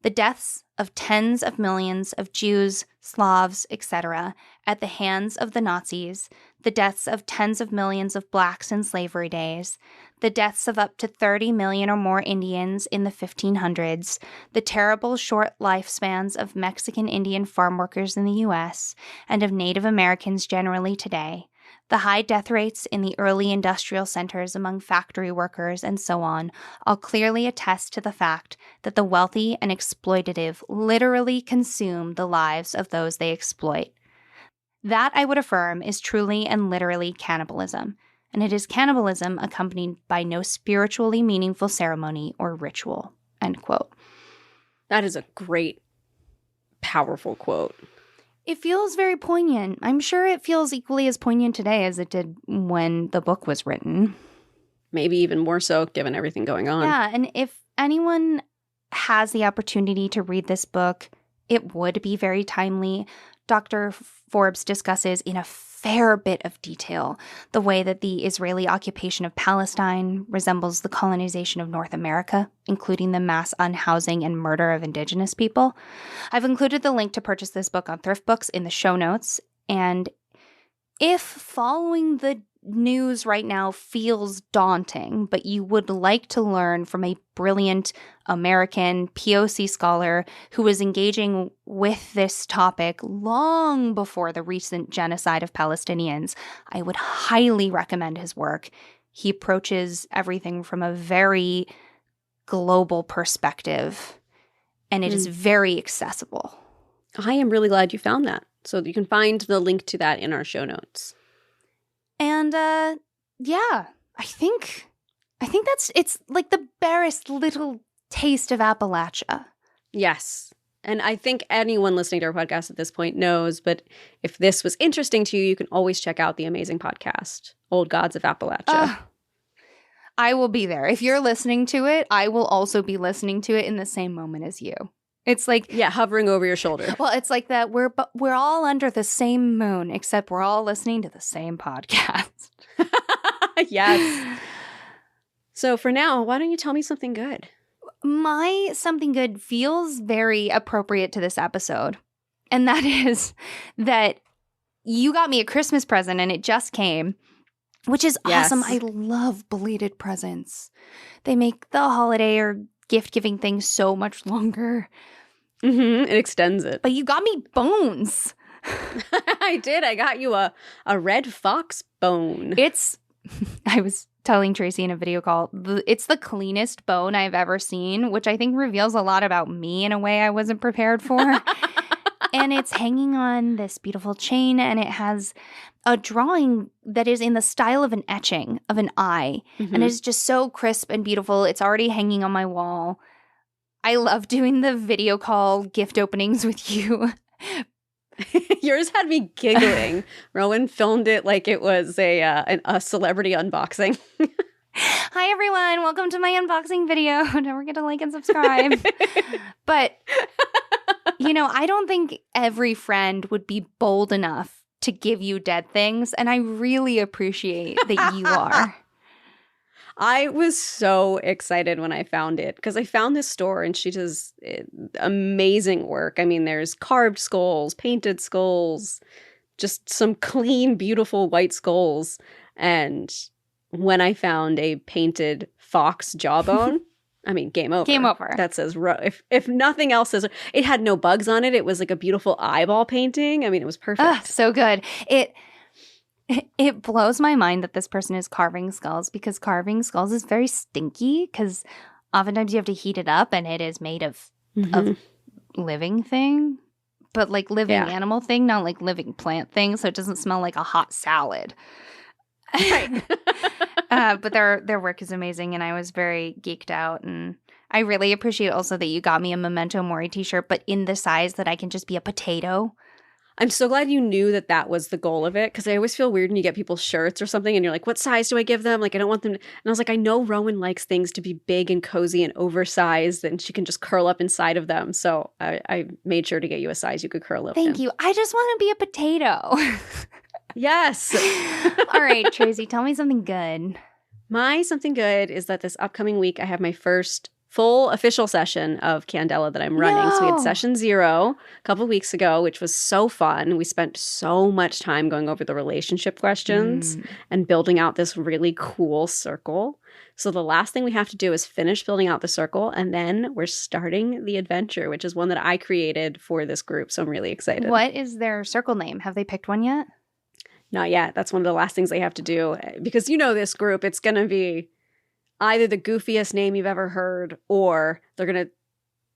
The deaths of tens of millions of Jews, Slavs, etc., at the hands of the Nazis, the deaths of tens of millions of blacks in slavery days, the deaths of up to 30 million or more Indians in the 1500s, the terrible short lifespans of Mexican Indian farm workers in the U.S., and of Native Americans generally today, the high death rates in the early industrial centers among factory workers, and so on, all clearly attest to the fact that the wealthy and exploitative literally consume the lives of those they exploit. That, I would affirm, is truly and literally cannibalism, and it is cannibalism accompanied by no spiritually meaningful ceremony or ritual." End quote. That is a great, powerful quote. It feels very poignant. I'm sure it feels equally as poignant today as it did when the book was written. Maybe even more so, given everything going on. Yeah, and if anyone has the opportunity to read this book, it would be very timely. Dr. Forbes discusses in a fair bit of detail the way that the Israeli occupation of Palestine resembles the colonization of North America, including the mass unhousing and murder of indigenous people. I've included the link to purchase this book on Thrift Books in the show notes, and if following the news right now feels daunting, but you would like to learn from a brilliant American POC scholar who was engaging with this topic long before the recent genocide of Palestinians, I would highly recommend his work. He approaches everything from a very global perspective, and it is very accessible. I am really glad you found that. So you can find the link to that in our show notes. And yeah, I think it's like the barest little taste of Appalachia. Yes. And I think anyone listening to our podcast at this point knows, but if this was interesting to you, you can always check out the amazing podcast, Old Gods of Appalachia. I will be there. If you're listening to it, I will also be listening to it in the same moment as you. It's like, yeah, hovering over your shoulder. Well, it's like that we're all under the same moon, except we're all listening to the same podcast. Yes. So for now, why don't you tell me something good? My something good feels very appropriate to this episode. And that is that you got me a Christmas present and it just came, which is awesome. I love belated presents. They make the holiday or gift-giving thing so much longer. It extends it. But you got me bones. I did. I got you a red fox bone. I was telling Tracy in a video call, it's the cleanest bone I've ever seen, which I think reveals a lot about me in a way I wasn't prepared for. And it's hanging on this beautiful chain, and it has a drawing that is in the style of an etching of an eye. And it's just so crisp and beautiful. It's already hanging on my wall. I love doing the video call gift openings with you. Yours had me giggling. Rowan filmed it like it was a celebrity unboxing. Hi, everyone. Welcome to my unboxing video. Don't forget to like and subscribe. But, I don't think every friend would be bold enough to give you dead things. And I really appreciate that you are. I was so excited when I found it because I found this store and she does amazing work. I mean, there's carved skulls, painted skulls, just some clean, beautiful white skulls. And when I found a painted fox jawbone, I mean, game over. Game over. That says, if nothing else says, it had no bugs on it. It was like a beautiful eyeball painting. I mean, it was perfect. So good. It blows my mind that this person is carving skulls because carving skulls is very stinky because oftentimes you have to heat it up and it is made of living thing, but like living animal thing, not like living plant thing. So it doesn't smell like a hot salad. Right. But their work is amazing and I was very geeked out, and I really appreciate also that you got me a Memento Mori t-shirt, but in the size that I can just be a potato. I'm so glad you knew that was the goal of it, because I always feel weird when you get people's shirts or something and you're like, what size do I give them? Like, I don't want them to... And I was like, I know Rowan likes things to be big and cozy and oversized and she can just curl up inside of them. So I made sure to get you a size you could curl up in. Thank you. I just want to be a potato. Yes. All right, Tracy, tell me something good. My something good is that this upcoming week I have my first full official session of Candela that I'm running. So we had session 0 a couple of weeks ago, which was so fun. We spent so much time going over the relationship questions and building out this really cool circle. So the last thing we have to do is finish building out the circle, and then we're starting the adventure, which is one that I created for this group. So I'm really excited. What is their circle name? Have they picked one yet? Not yet. That's one of the last things they have to do. Because this group, it's going to be either the goofiest name you've ever heard, or they're going to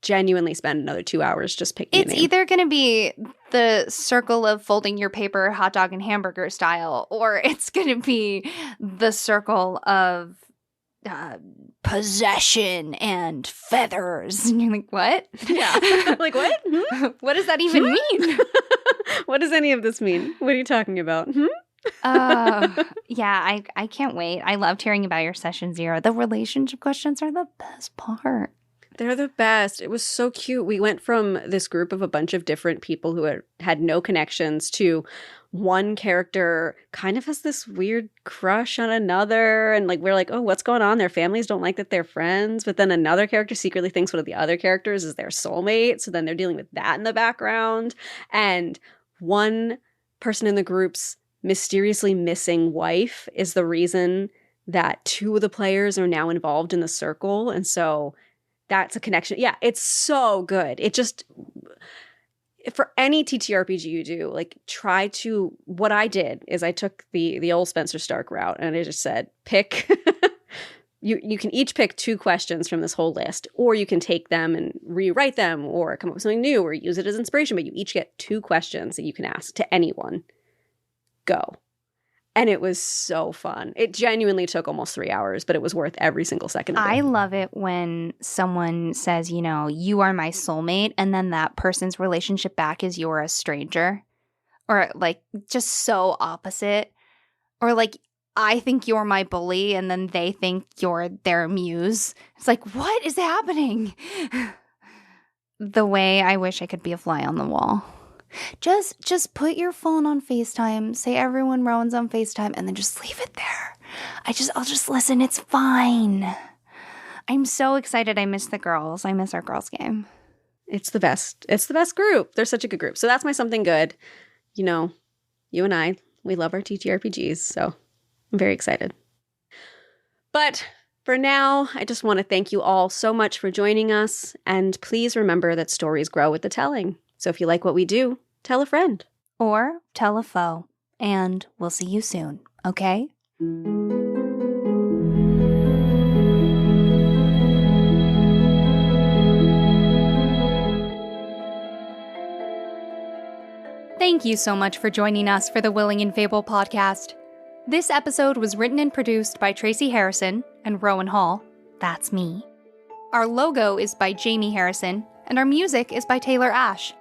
genuinely spend another 2 hours just picking a name. It's either going to be the circle of folding your paper, hot dog and hamburger style, or it's going to be the circle of possession and feathers. And you're like, what? Yeah. Like, what? What does that even mean? What does any of this mean? What are you talking about? Yeah, I can't wait. I loved hearing about your session 0. The relationship questions are the best part. They're the best. It was so cute. We went from this group of a bunch of different people who had no connections to one character kind of has this weird crush on another. And we're like, oh, what's going on? Their families don't like that they're friends. But then another character secretly thinks one of the other characters is their soulmate. So then they're dealing with that in the background. And one person in the group's mysteriously missing wife is the reason that 2 of the players are now involved in the circle. And so that's a connection. Yeah, it's so good. It just, for any TTRPG you do, like try to, what I did is I took the old Spencer Stark route and I just said, pick, you can each pick 2 questions from this whole list, or you can take them and rewrite them or come up with something new or use it as inspiration, but you each get 2 questions that you can ask to anyone. Go. And it was so fun. It genuinely took almost 3 hours, but it was worth every single second of it. I love it when someone says, you know, you are my soulmate, and then that person's relationship back is you're a stranger. Or like just so opposite. Or like, I think you're my bully, and then they think you're their muse. It's like, what is happening? The way I wish I could be a fly on the wall. Just put your phone on FaceTime, say everyone Rowan's on FaceTime, and then just leave it there. I'll just listen, it's fine. I'm so excited I miss the girls. I miss our girls game. It's the best. It's the best group. They're such a good group. So that's my something good. You know, you and I, we love our TTRPGs, so I'm very excited. But for now, I just want to thank you all so much for joining us, and please remember that stories grow with the telling. So if you like what we do, tell a friend. Or tell a foe. And we'll see you soon, okay? Thank you so much for joining us for the Willing and Fable podcast. This episode was written and produced by Tracy Harrison and Rowan Hall. That's me. Our logo is by Jamie Harrison, and our music is by Taylor Ash.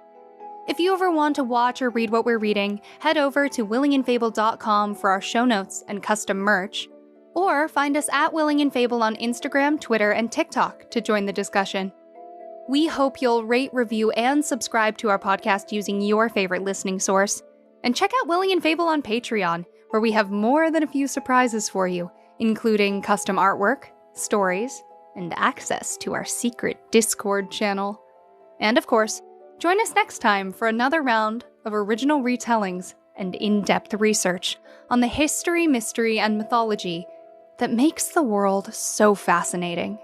If you ever want to watch or read what we're reading, head over to willingandfable.com for our show notes and custom merch, or find us at Willing and Fable on Instagram, Twitter, and TikTok to join the discussion. We hope you'll rate, review, and subscribe to our podcast using your favorite listening source. And check out Willing and Fable on Patreon, where we have more than a few surprises for you, including custom artwork, stories, and access to our secret Discord channel. And of course, join us next time for another round of original retellings and in-depth research on the history, mystery, and mythology that makes the world so fascinating.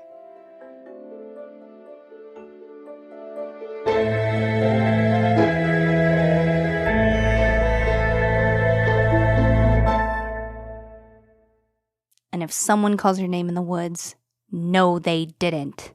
And if someone calls your name in the woods, no, they didn't.